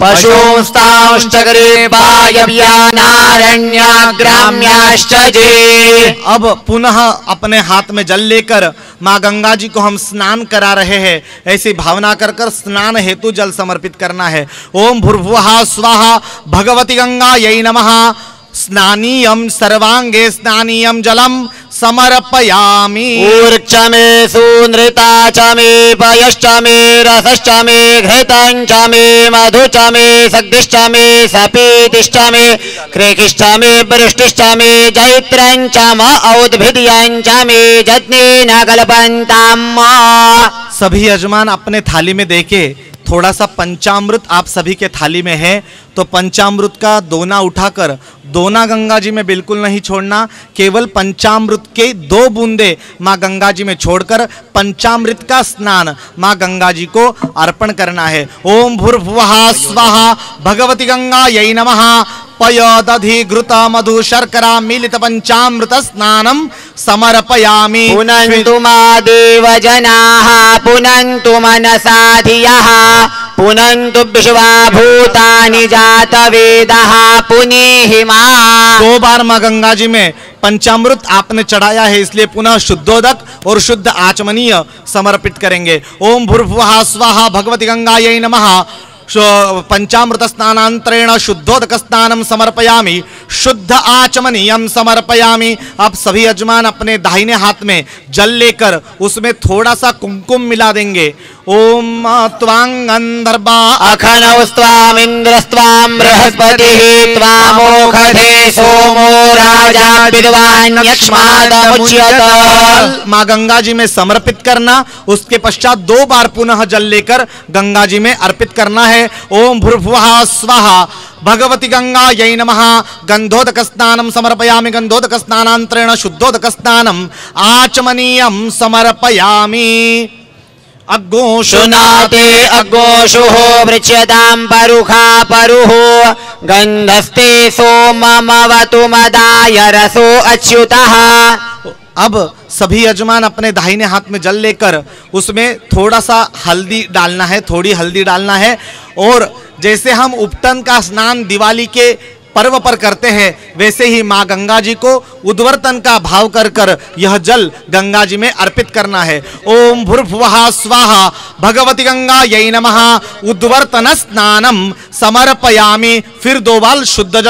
पशूंस्तांश्चक्रे वायव्यानारण्याग्राम्याश्च जे। अब पुनः अपने हाथ में जल लेकर माँ गंगा जी को हम स्नान करा रहे हैं, ऐसी भावना कर कर स्नान हेतु जल समर्पित करना है। ओम भूर्भुवः स्वाहा भगवती गंगायै नमः। स्नानीयं सर्वांगे स्नानीयं जलम समर्पयामि। ऊर्च मे सूनृता च मे पयश्च मे रसश्च मे घृतं च मे मधु च मे सग्धिश्च मे सपीतिश्च मे कृकिश्च मे वृष्टिश्च मे जैत्रं च म औद्भिद्यं च मे जज्ञेन कल्पन्ताम्। सभी यजमान अपने थाली में देखे थोड़ा सा पंचामृत आप सभी के थाली में है, तो पंचामृत का दोना उठाकर दोना गंगा जी में बिल्कुल नहीं छोड़ना, केवल पंचामृत के 2 बूंदे माँ गंगा जी में छोड़कर पंचामृत का स्नान माँ गंगा जी को अर्पण करना है। ओम भूर्भुवः स्वाहा भगवती गंगायै नमः। पय दधि घृत मधु शर्करा मिलित पंचामृत स्नानम समर्पयामि। पुनन्तु मा देव जनाः पुनन्तु मनसा धियः पुनन्तु विश्वा भूतानि जात वेदः पुनीहि मा। 2 बार माँ गंगा जी में पंचामृत आपने चढ़ाया है, इसलिए पुनः शुद्धोदक और शुद्ध आचमनीय समर्पित करेंगे। ओम भूर्भुवः स्वाहा भगवती गंगायै नमः। पंचामृत स्नानांतरेण शुद्धोदक स्नानम समर्पयामि। शुद्ध आचमनीयम समर्पयामि। अब सभी यजमान अपने दाहिने हाथ में जल लेकर उसमें थोड़ा सा कुमकुम मिला देंगे। ओम त्वांगंधर्वा अखनौस्त्वामिन्द्रस्त्वां बृहस्पतिः त्वामोखधे सोमो राजा विद्वान् यक्ष्मादमुच्यत। माँ गंगा जी में समर्पित करना, उसके पश्चात 2 बार पुनः जल लेकर गंगा जी में अर्पित करना है। ओम भूर्भुवः स्वाहा भगवती गंगायै नमः। गंधोदक स्नानम समर्पयामि। गंधोदक स्नानांतरेण शुद्धोदक स्नानम आचमनीयम समर्पयामि। शुनाते अग्गोषुः वृच्यतां परुखा परुः गन्धस्ते सोममवतु मदाय रसो अच्युतः। अब सभी यजमान अपने दाहिने हाथ में जल लेकर उसमें थोड़ा सा हल्दी डालना है, थोड़ी हल्दी डालना है, और जैसे हम उपटन का स्नान दिवाली के पर्व पर करते हैं, वैसे ही माँ गंगा जी को उद्वर्तन का भाव कर कर यह जल गंगा जी में अर्पित करना है। ओम भूर्भुवः स्वाहा भगवती गंगायै नमः। उद्वर्तन स्नानम समर्पयामि। फिर 2 बार शुद्ध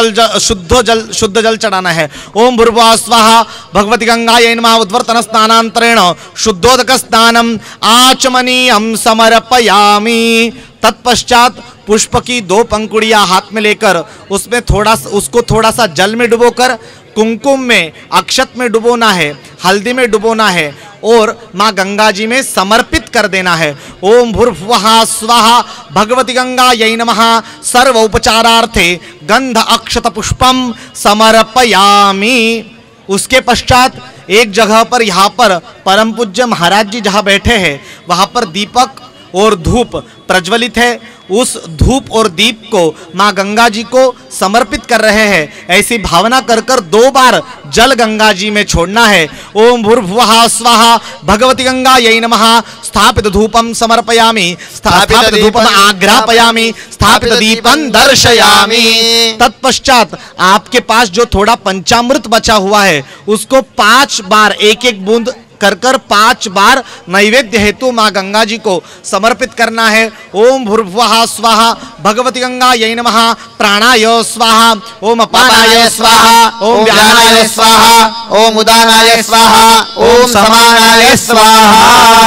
जल चढ़ाना है। ओम भूर्भुवः स्वाहा भगवती गंगायै नमः। उद्वर्तन स्नानांतरेण शुद्धोदक स्नानम आचमनीयम समर्पयामि। तत्पश्चात पुष्प की 2 पंखुड़ियां हाथ में लेकर उसमें उसको थोड़ा सा जल में डुबोकर कुमकुम में, अक्षत में डुबोना है, हल्दी में डुबोना है और माँ गंगा जी में समर्पित अर्पित कर देना है। ओम भूर्भुवः स्वाहा भगवती गंगायै नमः। सर्व उपचारार्थे गंध अक्षत पुष्पम समर्पयामि। उसके पश्चात एक जगह पर यहाँ पर परम पूज्य महाराज जी जहाँ बैठे हैं वहाँ पर दीपक और धूप प्रज्वलित है। उस धूप और दीप को माँ गंगा जी को समर्पित कर रहे हैं। ऐसी भावना कर कर 2 बार जल गंगा जी में छोड़ना है। ओम भूर्भुवः स्वाहा भगवती गंगायै नमः। स्थापित धूपम समर्पयामि, स्थापित धूपम आग्रापयामि, स्थापित दीपं दर्शयामि। तत्पश्चात आपके पास जो थोड़ा पंचामृत बचा हुआ है उसको 5 बार एक बूंद कर 5 बार नैवेद्य हेतु माँ गंगा जी को समर्पित करना है। ओम भूर्भुवः स्वाहा भगवती गंगायै नमः। प्राणाय स्वाहा, ओम अपानाय स्वाहा, ओम व्यानाय स्वाहा, ओम उदानाय स्वाहा, ओम समानाय स्वाहा।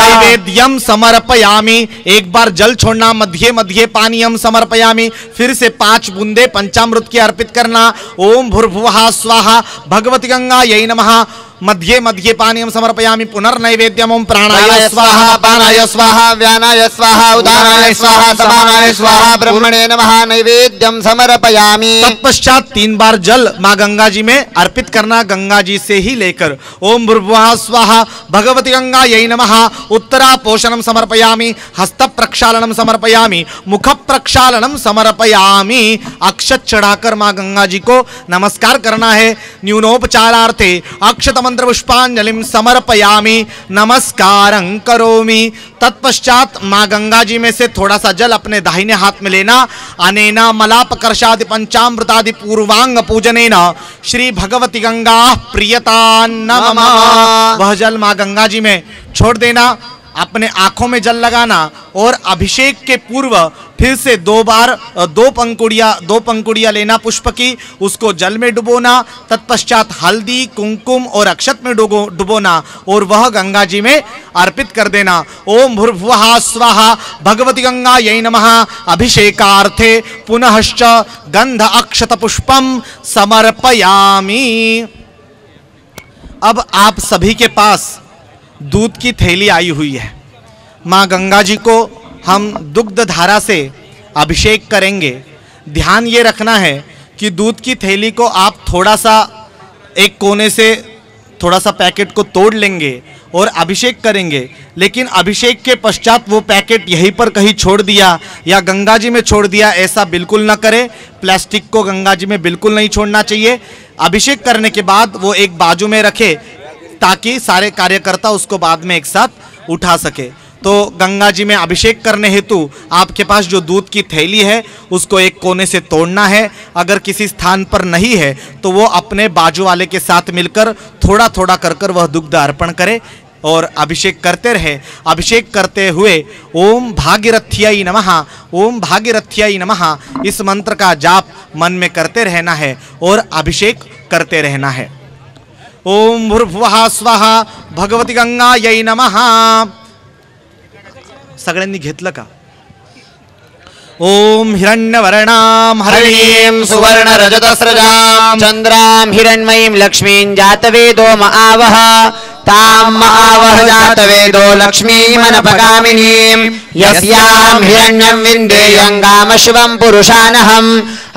नैवेद्यम समर्पयामि। एक बार जल छोड़ना, मध्य मध्य पानीयम समर्पयामि। फिर से 5 बूंदे पंचामृत की अर्पित करना। ओम भूर्भुवः स्वाहा भगवती गंगायै नमः। मध्ये मध्ये पानीयम समर्पयामि। पुनर्नैवेद्यम। ओम प्राणाय स्वाहा, अपानाय स्वाहा, व्यानाय स्वाहा, उदानाय स्वाहा, समानाय स्वाहा। ब्रह्मणे नमः। नैवेद्यम समर्पयामि। तत्पश्चात 3 बार जल माँ गंगा जी में अर्पित करना, गंगा जी से ही लेकर। ओम भूर्भुवः स्वाहा भगवती गंगायै नमः। उत्तरा पोषणम समर्पयामि, हस्त प्रक्षालनम समर्पयामि, मुख प्रक्षालनम समर्पयामि। अक्षत चढ़ाकर माँ गंगा जी को नमस्कार करना है। न्यूनोपचारार्थे अक्षत मंत्र पुष्पांजलिम समर्पयामि, नमस्कारं करोमि। तत्पश्चात माँ गंगा जी में से थोड़ा सा जल अपने दाहिने हाथ में लेना। अनेना मलापकर्षादि पंचामृतादि पूर्वांग पूजनेन श्री भगवती गंगा प्रियता नमः। वह जल माँ गंगा जी में छोड़ देना। अपने आंखों में जल लगाना और अभिषेक के पूर्व फिर से 2 बार 2 पंकुड़ियां लेना पुष्प की, उसको जल में डुबोना। तत्पश्चात हल्दी कुमकुम और अक्षत में डुबोना और वह गंगा जी में अर्पित कर देना। ओम भूर्भुवः स्वाहा भगवती गंगायै नमः। अभिषेकार्थे पुनश्च गंध अक्षत पुष्पम समर्पयामि। अब आप सभी के पास दूध की थैली आई हुई है। माँ गंगा जी को हम दुग्ध धारा से अभिषेक करेंगे। ध्यान ये रखना है कि दूध की थैली को आप थोड़ा सा एक कोने से थोड़ा सा पैकेट को तोड़ लेंगे और अभिषेक करेंगे। लेकिन अभिषेक के पश्चात वो पैकेट यहीं पर कहीं छोड़ दिया या गंगा जी में छोड़ दिया, ऐसा बिल्कुल ना करें। प्लास्टिक को गंगा जी में बिल्कुल नहीं छोड़ना चाहिए। अभिषेक करने के बाद वो एक बाजू में रखे ताकि सारे कार्यकर्ता उसको बाद में एक साथ उठा सके। तो गंगा जी में अभिषेक करने हेतु आपके पास जो दूध की थैली है उसको एक कोने से तोड़ना है। अगर किसी स्थान पर नहीं है तो वो अपने बाजू वाले के साथ मिलकर थोड़ा थोड़ा कर वह दुग्ध अर्पण करे और अभिषेक करते रहे। अभिषेक करते हुए ओम भागीरथ्यै नमः, ओम भागीरथ्यै नमः इस मंत्र का जाप मन में करते रहना है और अभिषेक करते रहना है। ओम भूर्भुवः स्वाहा भगवती गंगायै नमः। सगळ्यांनी घेतलं का? ओम हिरण्यवर्णां हरिणीं सुवर्ण रजतस्रजां चंद्रां हिरण्मयीं लक्ष्मीं जातवेदो महावह तां महावह जातवेदो लक्ष्मीमनपगामिनीं यस्यां हिरण्यं विन्देयं गामशिवं पुरुषानहम्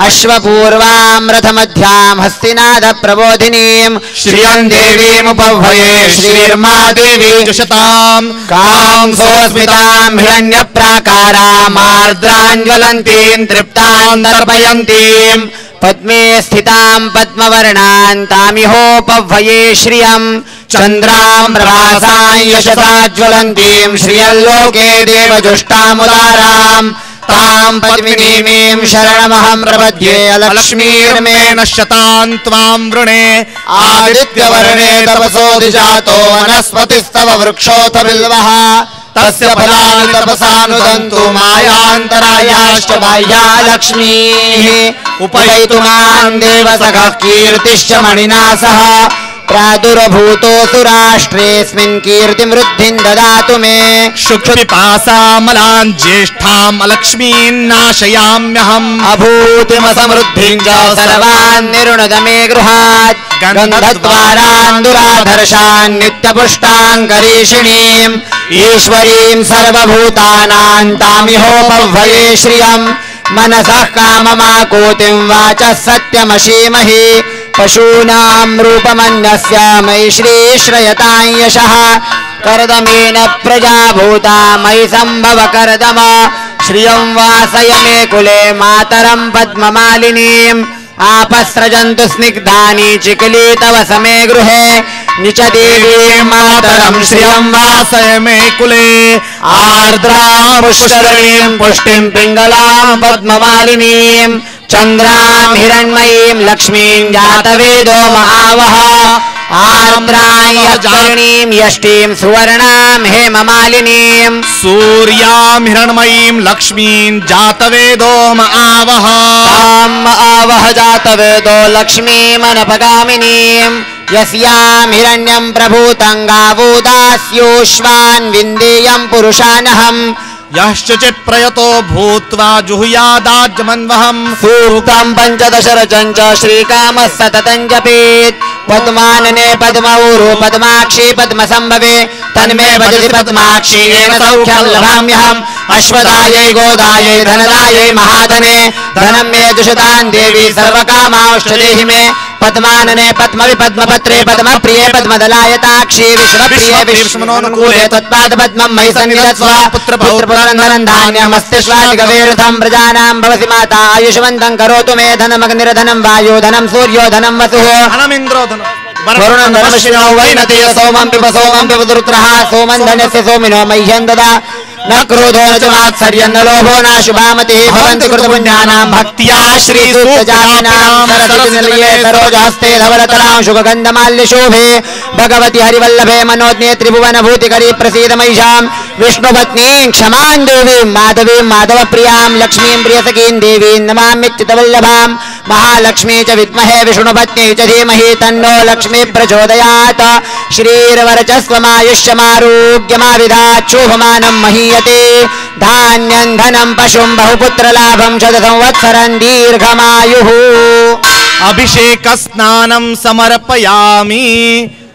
अश्वपूर्वां रथमध्यां हस्तिनाद प्रबोधिनीं श्रियं देवीमुपह्वये श्रीर्मा देवी जुषतां कां सोऽस्मितां हिरण्यप्राकाराम् आर्द्रां ज्वलन्तीं तृप्तां दर्पयन्तीं पद्मे स्थितां पद्मवर्णां तामिहोपह्वये श्रियं चन्द्रां प्रभासां यशसा ज्वलन्तीं श्रियल्लोके देवजुष्टामुदारां तां पद्मिनीं शरणमहं प्रपद्ये अलक्ष्मीर्मे नश्यतां त्वां वृणे आदित्यवर्णे तपसोऽधिजातो वनस्पतिस्तव वृक्षोऽथ बिल्वः तस्य फलानि तपसानुदन्तु मायान्तरायाश्च बाह्या लक्ष्मीः उपैतुमान् देवसखः कीर्तिश्च मणिना सह प्रादुर्भूतोऽसु राष्ट्रेऽस्मिन् कीर्तिमृद्धिं ददातु मे शुक्लपिपासामलां ज्येष्ठाम् अलक्ष्मीं नाशयाम्यहम् अभूतिमसमृद्धिं च सर्वान् निरुणद मे गृहात् गन्धद्वारान्दुराधर्षान् नित्यपुष्टाङ्करीषिणीम् ईश्वरीं सर्वभूतानां तामिहोपह्वये श्रियम् मनसः काममाकूतिं वाचः सत्यमशीमहि पशूनां रूपमन्यस्य मयि श्रीश्रयतां यशः कर्दमेन प्रजा भूता मयि सम्भव कर्दम श्रियं वासय मे कुले मातरं पद्ममालिनीम् आपस्रजन्तु स्निग्धानि चिकली तव समे गृहे निच देवी मातरं श्रियं वासय मे कुले आर्द्रां पुष्करणीं पुष्टिं पिङ्गलां पद्ममालिनीं चन्द्रां हिरण्मयीं लक्ष्मीं जातवेदो महावः आर्द्रां यक्षिणीं यष्टिं सुवर्णां हेममालिनीं सूर्यां हिरण्मयीं लक्ष्मीं जातवेदो महावः ताम् आवह जातवेदो लक्ष्मीमनपगामिनीं यस्यां हिरण्यं प्रभूतं गावोदास्योश्वान् विन्देयं पुरुषानहम् यश्चित् प्रयतो भूत्वा जुहुयादाज्यमन्वहम् सूक्तं पञ्चदश रचञ्च श्रीकामः सततं जपेत् पद्मानने पद्मऊरु पद्माक्षी पद्मसम्भवे तन्मे भजति पद्माक्षी एव सौख्यं लभाम्यहम् अश्वदायै गोदायै धनदायै महाधने धनं मे जुषतान् देवी सर्वकामांश्चदेहि मे पद्मानने पद्मवि पद्मपत्रे पद्मप्रिये पद्मदलायताक्षी विश्वप्रिये विष्णुनोनुकूले त्वत्पाद पद्मं मयि संविदत्स्व पुत्रपुत्रपुरन्दरं धान्यमस्ति श्वादिगवेरुधं प्रजानां भवसि माता आयुष्मन्तं करोतु मे धनमग्निर्धनं वायो धनं सूर्यो धनं वसुः धनमिन्द्रो धनं वरुणं धर्मशिनो वैनते सोमं पिब रुद्रः सोमं धनस्य सोमिनो मह्यं ददा न क्रोधो न च मात्सर्यं न लोभो न शुभामतिः भवन्ति कृतपुण्यानां भक्त्या श्रीसूक्तजामिनां सरस्वतीनिलये सरोजहस्ते धवलतलां शुभगन्धमाल्यशोभे भगवति हरिवल्लभे मनोज्ञे त्रिभुवनभूतिकरी प्रसीद मयिषां विष्णुपत्नीं क्षमां देवीं माधवीं माधवप्रियां लक्ष्मीं प्रियसखीं देवीं नमाम्यच्युतवल्लभां महालक्ष्मी च विद्महे विष्णुपत्नी च धीमहि तन्नो लक्ष्मी प्रचोदयात् श्रीर्वरचस्वमायुष्यमारोग्यमाविधात् शोभमानं महीयते धान्यं धनं पशुं बहुपुत्रलाभं शतसंवत्सरं दीर्घमायुः अभिषेक स्नानम समर्पयामि।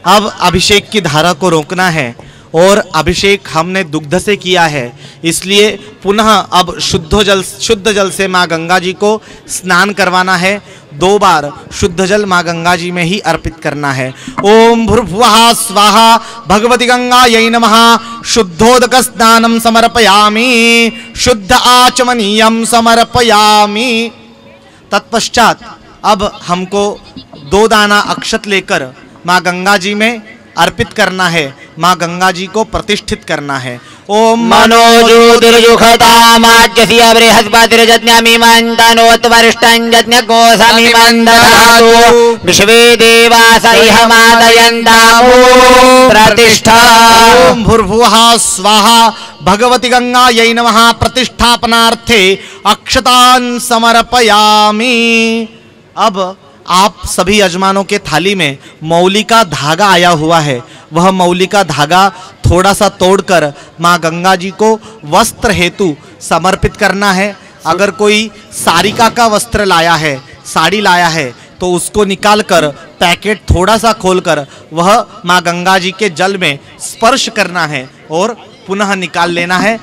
अब अभिषेक की धारा को रोकना है और अभिषेक हमने दुग्ध से किया है, इसलिए पुनः अब शुद्ध जल से माँ गंगा जी को स्नान करवाना है। 2 बार शुद्ध जल माँ गंगा जी में ही अर्पित करना है। ओम भूर्भुवः स्वाहा भगवती गंगायै नमः। शुद्धोदक स्नानम समर्पयामि, शुद्ध आचमनीयम समर्पयामि। तत्पश्चात अब हमको 2 दाना अक्षत लेकर माँ गंगा जी में अर्पित करना है, माँ गंगा जी को प्रतिष्ठित करना है। ओम मनोजोतिर्जुखतामाज्यस्य बृहस्पतिर्जज्ञमिमन्तनोत्वरिष्टं जज्ञकोसमिमन्दधातु विश्वे देवास इह मादयन्तामो प्रतिष्ठा। ओम भूर्भुवः स्वाहा भगवती गंगायै नमः। प्रतिष्ठापनार्थे अक्षतान् समर्पयामि। अब आप सभी यजमानों के थाली में मौली का धागा आया हुआ है, वह मौली का धागा थोड़ा सा तोड़कर माँ गंगा जी को वस्त्र हेतु समर्पित करना है। अगर कोई सारिका का वस्त्र लाया है, साड़ी लाया है, तो उसको निकालकर पैकेट थोड़ा सा खोलकर वह माँ गंगा जी के जल में स्पर्श करना है और पुनः निकाल लेना है।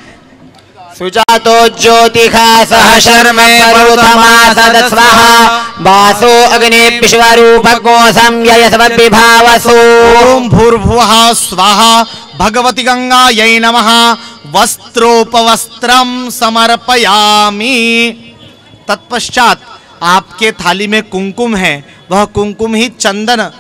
सुजातो ज्योतिखा सह शर्मे परुतमासद स्वाहा वासो अग्ने विश्वरूपको संययसवद्विभावसो। ओम भूर्भुवः स्वाहा भगवती गंगायै नमः। वस्त्रोपवस्त्रं समर्पयामि। तत्पश्चात आपके थाली में कुमकुम है, वह कुमकुम ही चंदन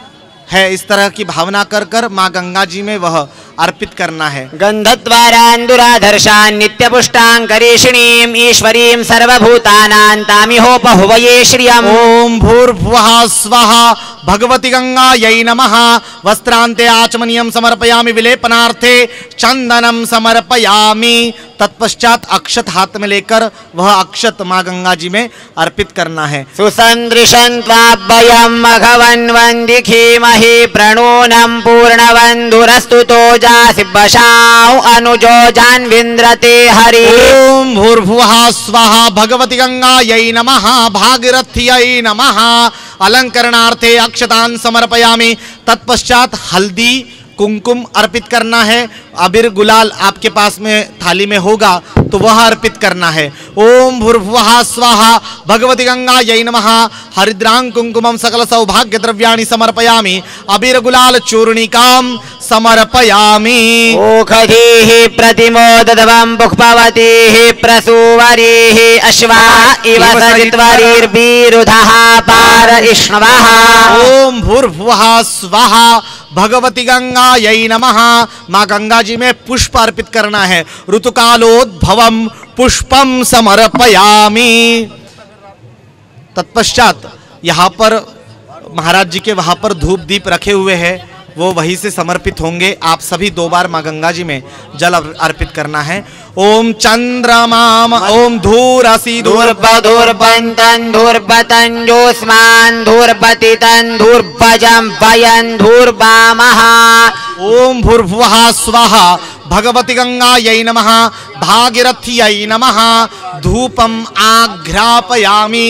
है, इस तरह की भावना कर कर माँ गंगा जी में वह अर्पित करना है। गन्धद्वारान्दुराधर्षान् नित्यपुष्टाङ्करीषिणीम् ईश्वरीं सर्वभूतानां तामिहोपहुवये श्रियम्। ओम भूर्भुवः स्वाहा भगवती गंगायै नमः। वस्त्रान्ते आचमनीयं समर्पयामि, विलेपनार्थे चंदनम समर्पयामि। तत्पश्चात अक्षत हाथ में लेकर वह अक्षत माँ गंगा जी में अर्पित करना है। सुसंदृशं त्वाभयं मघवन् वन्दिखीमहि प्रणूनं पूर्णवन्धुरस्तुतो अनुजा सिब्बशाऊ अनुजो जान्विन्द्रते हरि। ओम भूर्भुवः स्वाहा भगवती गंगायै नमः भागीरथ्यै नमः। अलंकरणार्थे अक्षतान् समर्पयामि। तत्पश्चात हल्दी कुमकुम अर्पित करना है। अबीर गुलाल आपके पास में थाली में होगा तो वह अर्पित करना है। ओम भूर्भुवः स्वाहा भगवती गंगायै नमः हरिद्रां कुंकुमं सकल सौभाग्य द्रव्याणि समर्पयामि। अबीर गुलाल चूर्णिकां समर्पयामि। ओखधीः प्रतिमोदधवं पुष्पवतीः प्रसूवरीः अश्वा इव सजित्वरीर्वीरुधः पारइष्णवः। ओम भूर्भुवः स्वाहा भगवती गंगायै नमः। माँ गंगा जी में पुष्प अर्पित करना है। ऋतुकालोद्भवम पुष्पम समर्पयामि। तत्पश्चात यहाँ पर महाराज जी के वहां पर धूप दीप रखे हुए हैं, वो वहीं से समर्पित होंगे। आप सभी 2 बार माँ गंगा जी में जल अर्पित करना है। ओम चंद्रमाम ओम धूरसी धूर्बधूर्बन्तं धूर्बतञ्जोस्मान् धूर्बतितं धूर्बजं वयं धूर्वामः। ओम भूर्भुवः स्वाहा भगवती गंगायै नमः भागीरथ्यै नमः। धूपम आघ्रापयामि।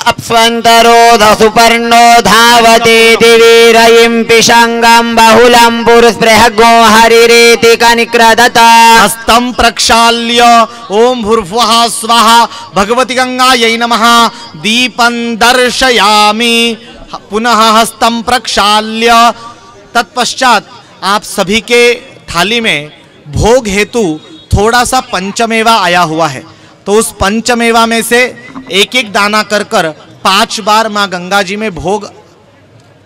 अप्स्वन्तरोध सुपर्णो धावते दिवीरयिं पिशङ्गं बहुलं पुरुस्पृहगो हरिरेति कनिक्रदत। हस्तं प्रक्षाल्य ओम भूर्भुवः स्वाहा भगवती गंगायै नमः दीपं दर्शयामि। पुनः हस्तं प्रक्षाल्य। तत्पश्चात आप सभी के थाली में भोग हेतु थोड़ा सा पंचमेवा आया हुआ है, तो उस पंचमेवा में से एक एक दाना कर 5 बार माँ गंगा जी में भोग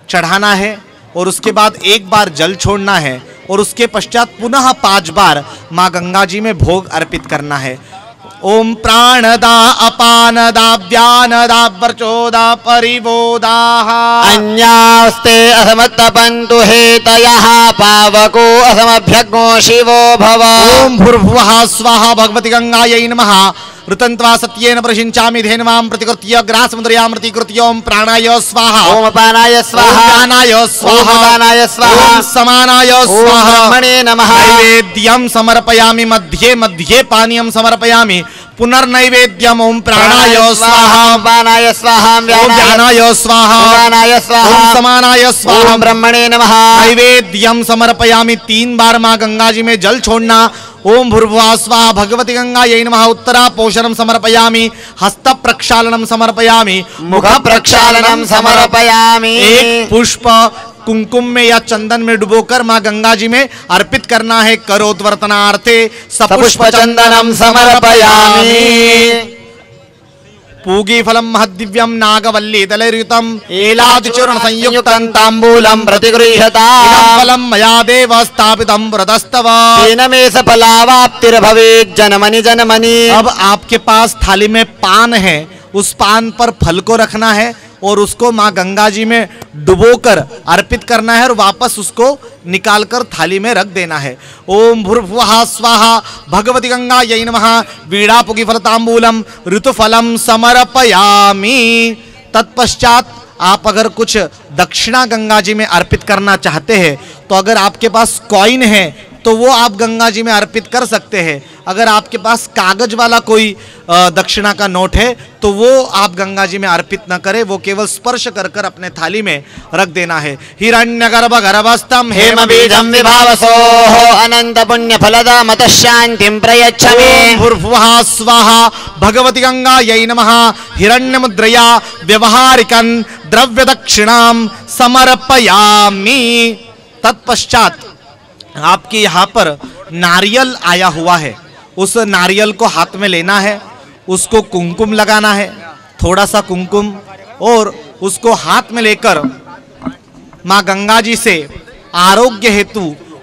चढ़ाना है और उसके बाद 1 बार जल छोड़ना है और उसके पश्चात पुनः 5 बार माँ गंगा जी में भोग अर्पित करना है। ओम प्राणदा अपानदा व्यानदा वर्चोदा परिवोदाः अन्यास्ते असमत्तपन्तु हेतयः पावको असमभ्यग्नो शिवो भव। ओम भूर्भुवः स्वाहा भगवती गंगायै नमः ऋतन्त्वा सत्येन प्रशिञ्चामि धेन्वां प्रतिकृत्य ग्रासमुद्रयामृतीकृत्य ओम प्राणाय स्वाहा ओम अपानाय स्वाहा ज्ञानाय स्वाहा उदानाय स्वाहा ओम समानाय ओम स्वाहा। ब्रह्मणे नमः। नैवेद्यं समर्पयामि मध्ये मध्ये पानीयं समर्पयामि। पुनर्नैवेद्यम ओम प्राणाय स्वाहा अपानाय स्वाहा ओम ज्ञानाय स्वाहा उदानाय स्वाहा ओम समानाय स्वाहा। ओम ब्रह्मणे नमः। नैवेद्यम समर्पयामि। 3 बार माँ गंगा जी में जल छोड़ना। ओम भूर्भुवः स्वाहा भगवती गंगायै नमः उत्तरा पोषणं समर्पयामि। हस्त प्रक्षालनं समर्पयामि। मुख प्रक्षालनं समर्पयामि। एक पुष्प कुमकुम में या चंदन में डुबोकर माँ गंगा जी में अर्पित करना है। करोत्वर्तनार्थे सपुष्प चंदनम समर्पयामि। पूगी फलम महद्दिव्यम नागवल्ली दलैर्युतम एलादिचूर्ण संयुक्तं तांबूलं प्रतिगृह्यता। फलम मया देव स्थापितं पुरतस्तव। तेन मे सफलावाप्तिर्भवेत् जनमनि जनमनि। अब आपके पास थाली में पान है, उस पान पर फल को रखना है और उसको माँ गंगा जी में डुबोकर अर्पित करना है और वापस उसको निकालकर थाली में रख देना है। ओम भूर्भुवः स्वाहा भगवती गंगायै नमः वीणापुगी फलतांबूलम ऋतुफलम समर्पयामि। तत्पश्चात आप अगर कुछ दक्षिणा गंगा जी में अर्पित करना चाहते हैं तो अगर आपके पास कॉइन है तो वो आप गंगा जी में अर्पित कर सकते हैं। अगर आपके पास कागज वाला कोई दक्षिणा का नोट है तो वो आप गंगा जी में अर्पित न करें, वो केवल स्पर्श कर कर अपने थाली में रख देना है। हिरण्यगर्भ गर्भस्थम हेम बीजं विभावसोः अनंत पुण्य फलदा मत शांतिं प्रयच्छ मे। भूर्भुवः स्वाहा भगवती गंगायै नमः हिरण्यमुद्रया व्यवहारिकं द्रव्य दक्षिणां समर्पयामि। तत्पश्चात आपके यहाँ पर नारियल आया हुआ है, उस नारियल को हाथ में लेना है, उसको कुमकुम लगाना है, थोड़ा सा कुमकुम, और उसको हाथ में लेकर माँ गंगा जी से आरोग्य हेतु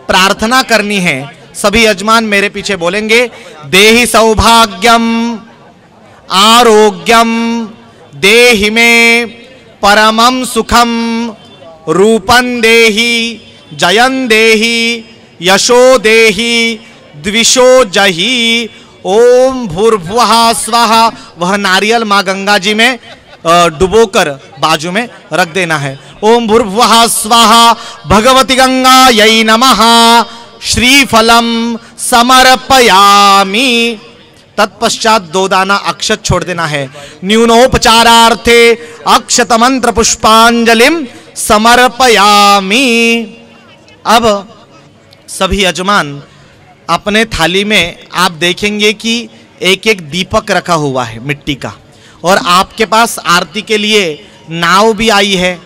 प्रार्थना करनी है। सभी यजमान मेरे पीछे बोलेंगे, देहि सौभाग्यम आरोग्यम देहि में परमं सुखम रूपं देहि जयं देहि यशो देहि द्विषो जहि। ओम भूर्भुवः स्वाहा। वह नारियल माँ गंगा जी में डुबोकर बाजू में रख देना है। ओम भूर्भुवः स्वाहा भगवती गंगायै नमः श्रीफलम समर्पयामि। तत्पश्चात 2 दाना अक्षत छोड़ देना है। न्यूनोपचारार्थे अक्षत मंत्र पुष्पांजलिम समर्पयामि। अब सभी यजमान अपने थाली में आप देखेंगे कि एक एक दीपक रखा हुआ है मिट्टी का, और आपके पास आरती के लिए नाव भी आई है,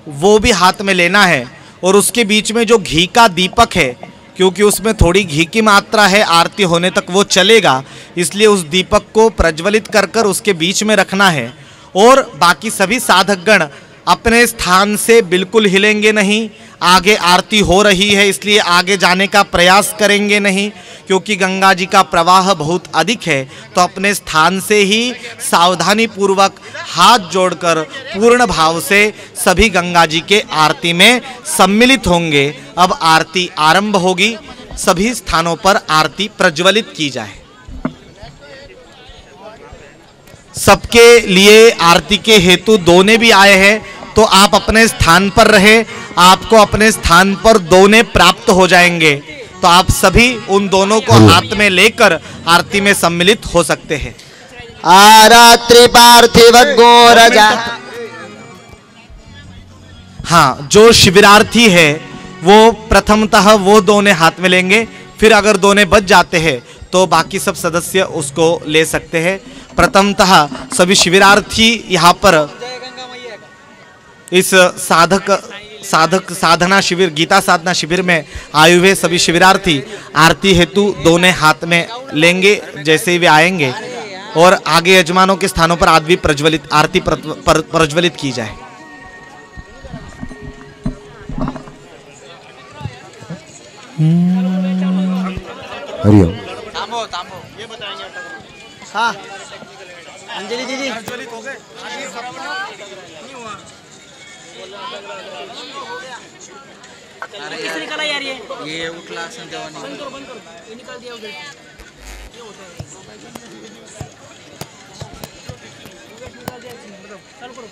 वो भी हाथ में लेना है। और उसके बीच में जो घी का दीपक है, क्योंकि उसमें थोड़ी घी की मात्रा है, आरती होने तक वो चलेगा, इसलिए उस दीपक को प्रज्वलित कर कर उसके बीच में रखना है। और बाकी सभी साधकगण अपने स्थान से बिल्कुल हिलेंगे नहीं। आगे आरती हो रही है इसलिए आगे जाने का प्रयास करेंगे नहीं, क्योंकि गंगा जी का प्रवाह बहुत अधिक है। तो अपने स्थान से ही सावधानी पूर्वक हाथ जोड़कर पूर्ण भाव से सभी गंगा जी के आरती में सम्मिलित होंगे। अब आरती आरंभ होगी। सभी स्थानों पर आरती प्रज्वलित की जाए। सबके लिए आरती के हेतु दोने भी आए हैं, तो आप अपने स्थान पर रहे, आपको अपने स्थान पर दोने प्राप्त हो जाएंगे। तो आप सभी उन दोनों को हाथ में लेकर आरती में सम्मिलित हो सकते हैं। आरात्रि पार्थिव गोरजा। हाँ, जो शिविरार्थी है वो प्रथमतः वो दोने हाथ में लेंगे, फिर अगर दोने बच जाते हैं तो बाकी सब सदस्य उसको ले सकते हैं। प्रथमतः सभी शिविरार्थी यहाँ पर इस साधना शिविर, गीता साधना शिविर में आए हुए सभी शिविरार्थी आरती हेतु दोने हाथ में लेंगे जैसे ही वे आएंगे, और आगे यजमानों के स्थानों पर आरती प्रज्वलित की जाए। हरिओम। हाँ अंजलि जी निकाला यार, ये उठला असेल तेव्हा बंद करो ये निकाल दिया उधर। चालू करो।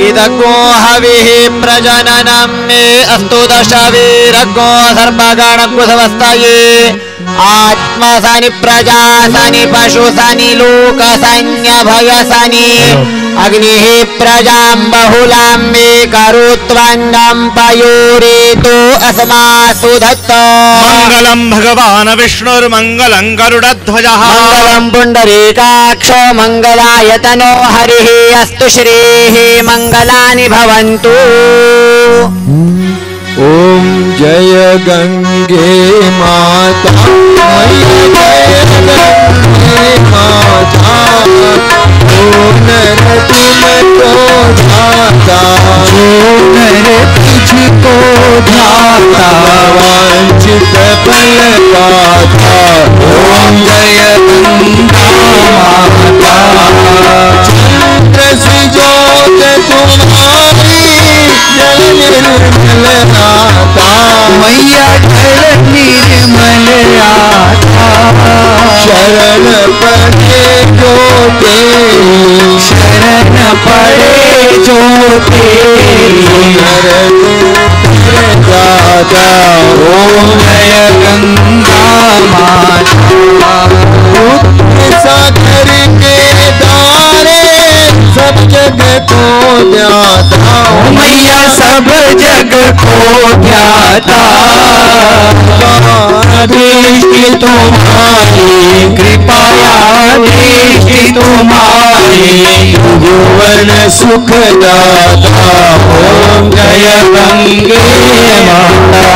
इदगो हविः प्रजननं मे अस्तु दशवीरगो सर्वगणकुशवस्थये आत्मसनि प्रजासनि पशुसनि लोकसन्यभयसनि अग्निः प्रजां बहुलां मे करुत्वन्नं पयोरेतो अस्मासु दत्त। मंगलम भगवान विष्णुर्मंगलं गरुडध्वजः मंगलम पुंडरीकाक्षो मंगलायतनो हरिः अस्तु श्रीः मंगलानि भवन्तु। ओम जय गंगे माता, जय गंगे माता, ओ नर तुमको ध्याता, जो नर तुझको ध्याता, वांछित फल पाता। ओम जय गंगा माता। चंद्र सुजोत तुम्हारी, जल निर्मल आता, मैया जल निर्मल आता। शरण पड़े जो तेरी, शरण पड़े जो तेरी, दाता। ओम जय गंगा माता। सागर के दारे सब जग को ध्याता, मैया सब जग को ध्याता। दृष्टि तुम्हारी, कृपया दृष्टि तुम्हारी, भुवन सुख दाता। ओम जय गंगे माता।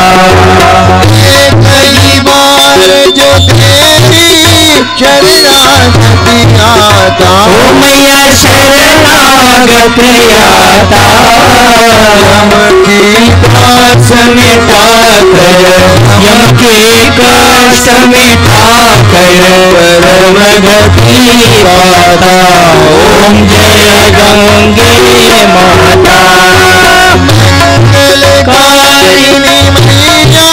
कई बार जो तेरी शरणागति आता, ओ मैया शरणागत आता। यम की दास मिटा कर, यम के कष्ट मिटा कर, परम गति पाता। ओम जय गंगे माता। मंगलकारिणी मैया,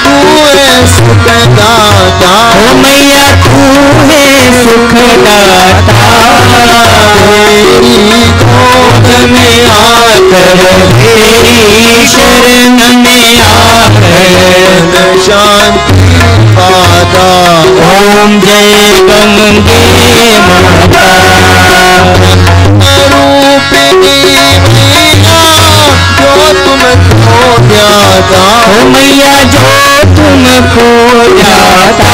तू है सुख दाता। ओ मैया तू है तेरी शरण में आकर शांति पाता। ओम जय गंगे माता रूपिणी मैया जो तुमको ज्ञाता। ओ मैया जो तुमको जाता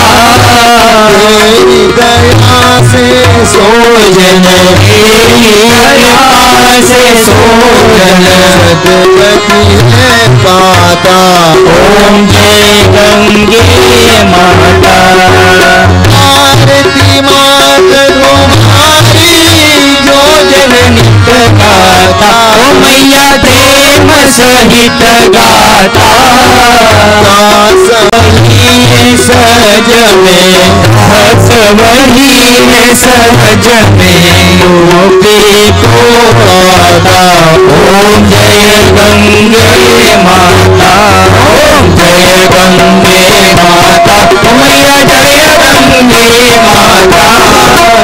तेरी दया से सोजन तेरी दया से सोजन सदगति है पाता। ओम जय गंगे माता आरती मात तुम्हारी जो जन नित गाता। ओ मैया प्रेम सहित गाता वही सहज में हस वही सहज में गोपी को आता। ओम जय गंगे माता ओम जय गंगे माता ओ मैया जय गंगे माता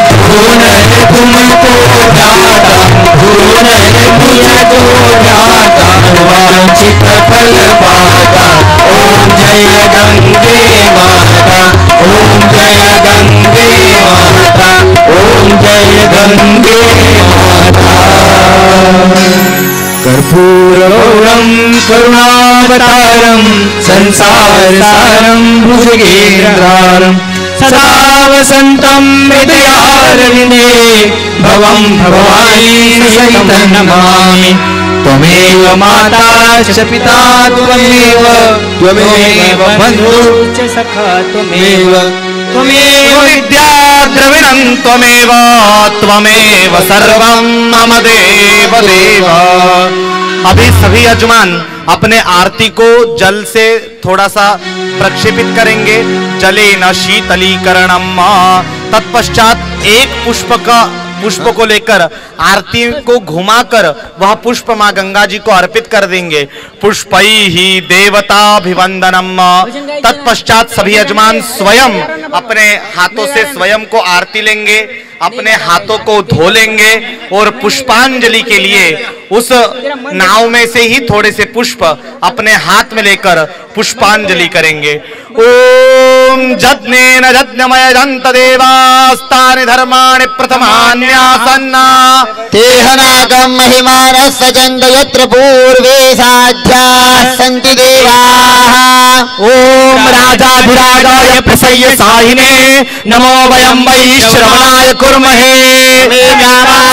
धून है तुमको जाता धून है मैया जो जाता वांछित फल पाता। ओम जय गंगे माता ओम जय गंगे माता ओम जय गंगे माता। कर्पूरगौरं करुणावतारं संसार सारं भुजगेन्द्रारं सदा वसन्तं हृदयारविन्दे भवं भवानी सहितं नमामि। त्वमेव माता च पिता त्वमेव त्वमेव बन्धुः च सखा त्वमेव त्वमेव विद्या द्रविणं त्वमेव त्वमेव सर्वं मम देव देव। अभी सभी यजमान अपने आरती को जल से थोड़ा सा प्रक्षेपित करेंगे। जले न शीतलीकरणम। तत्पश्चात एक पुष्प को लेकर आरती को घुमाकर वह पुष्प मां गंगा जी को अर्पित कर देंगे। पुष्पै ही देवताभिवंदनम। तत्पश्चात सभी यजमान स्वयं अपने हाथों से स्वयं को आरती लेंगे, अपने हाथों को धो लेंगे और पुष्पांजलि के लिए उस नाव में से ही थोड़े से पुष्प अपने हाथ में लेकर पुष्पांजलि करेंगे। ओम जज्ञेन जज्ञमय जंत देवास्तानि धर्माणि प्रथमान्यासन्ना तेहनागम महिमानः सजन्त यत्र पूर्वे साध्याः सन्ति देवाः। ओम राजाधिराजाय प्रसय्य साहिने नमो वयं वै श्रवणाय कुर्महे।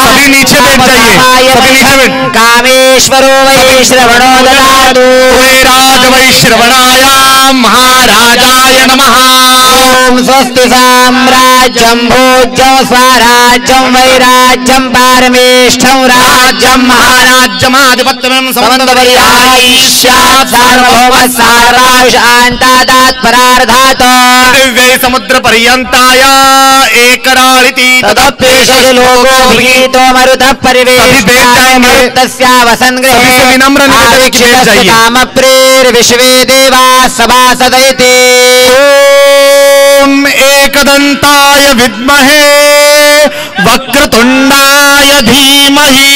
सभी नीचे बैठ जाइए, सभी नीचे बैठ। कामेश्वरो वै श्रवणो ददातु। राज वै श्रवणाय महाराजाय नमः। ओम स्वस्ति साम्राज्यं भोज्यं स्वराज्यं वैराज्यं पारमेष्ठं राज्यं महाराज्यमाधिपत्यं समन्तपर्यायिष्यात् सार्वभौमः सार्वाशान्तादात्परार्धात् दिव्यै समुद्र पर्यन्ताय एकराळिति तदप्येष लोको भीतो मरुतः परिवेष्टामरुतस्यावसन् गृहे कामप्रेर्विश्वे देवाः सभासदैते। ओम एकदंताय विद्महे वक्रतुंडाय धीमहि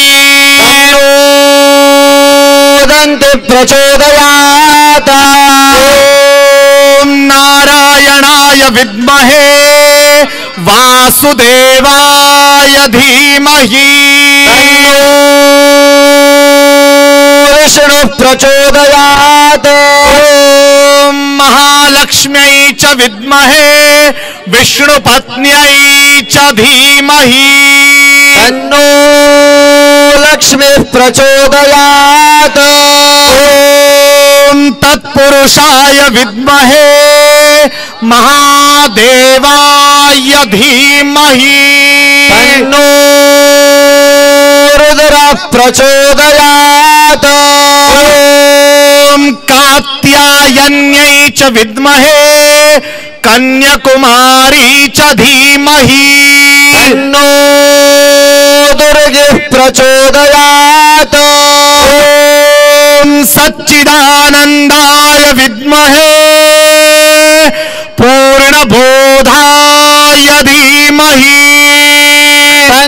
दन्ति प्रचोदयात्। ओम नारायणाय विद्महे वासुदेवाय धीमहि विष्णु प्रचोदयात्। ओम महालक्ष्म्यै च विद्महे विष्णुपत्न्यै च धीमहि तन्नो लक्ष्मी प्रचोदयात्। ओम तत्पुरुषाय विद्महे महादेवाय धीमहि तन्नो रुद्र प्रचोदयात्। ओम कात्यायन्यै च विद्महे कन्याकुमारी च धीमहि तन्नो दुर्गे प्रचोदयात्। ओम सच्चिदानंदाय विद्महे पूर्णबोधाय धीमहि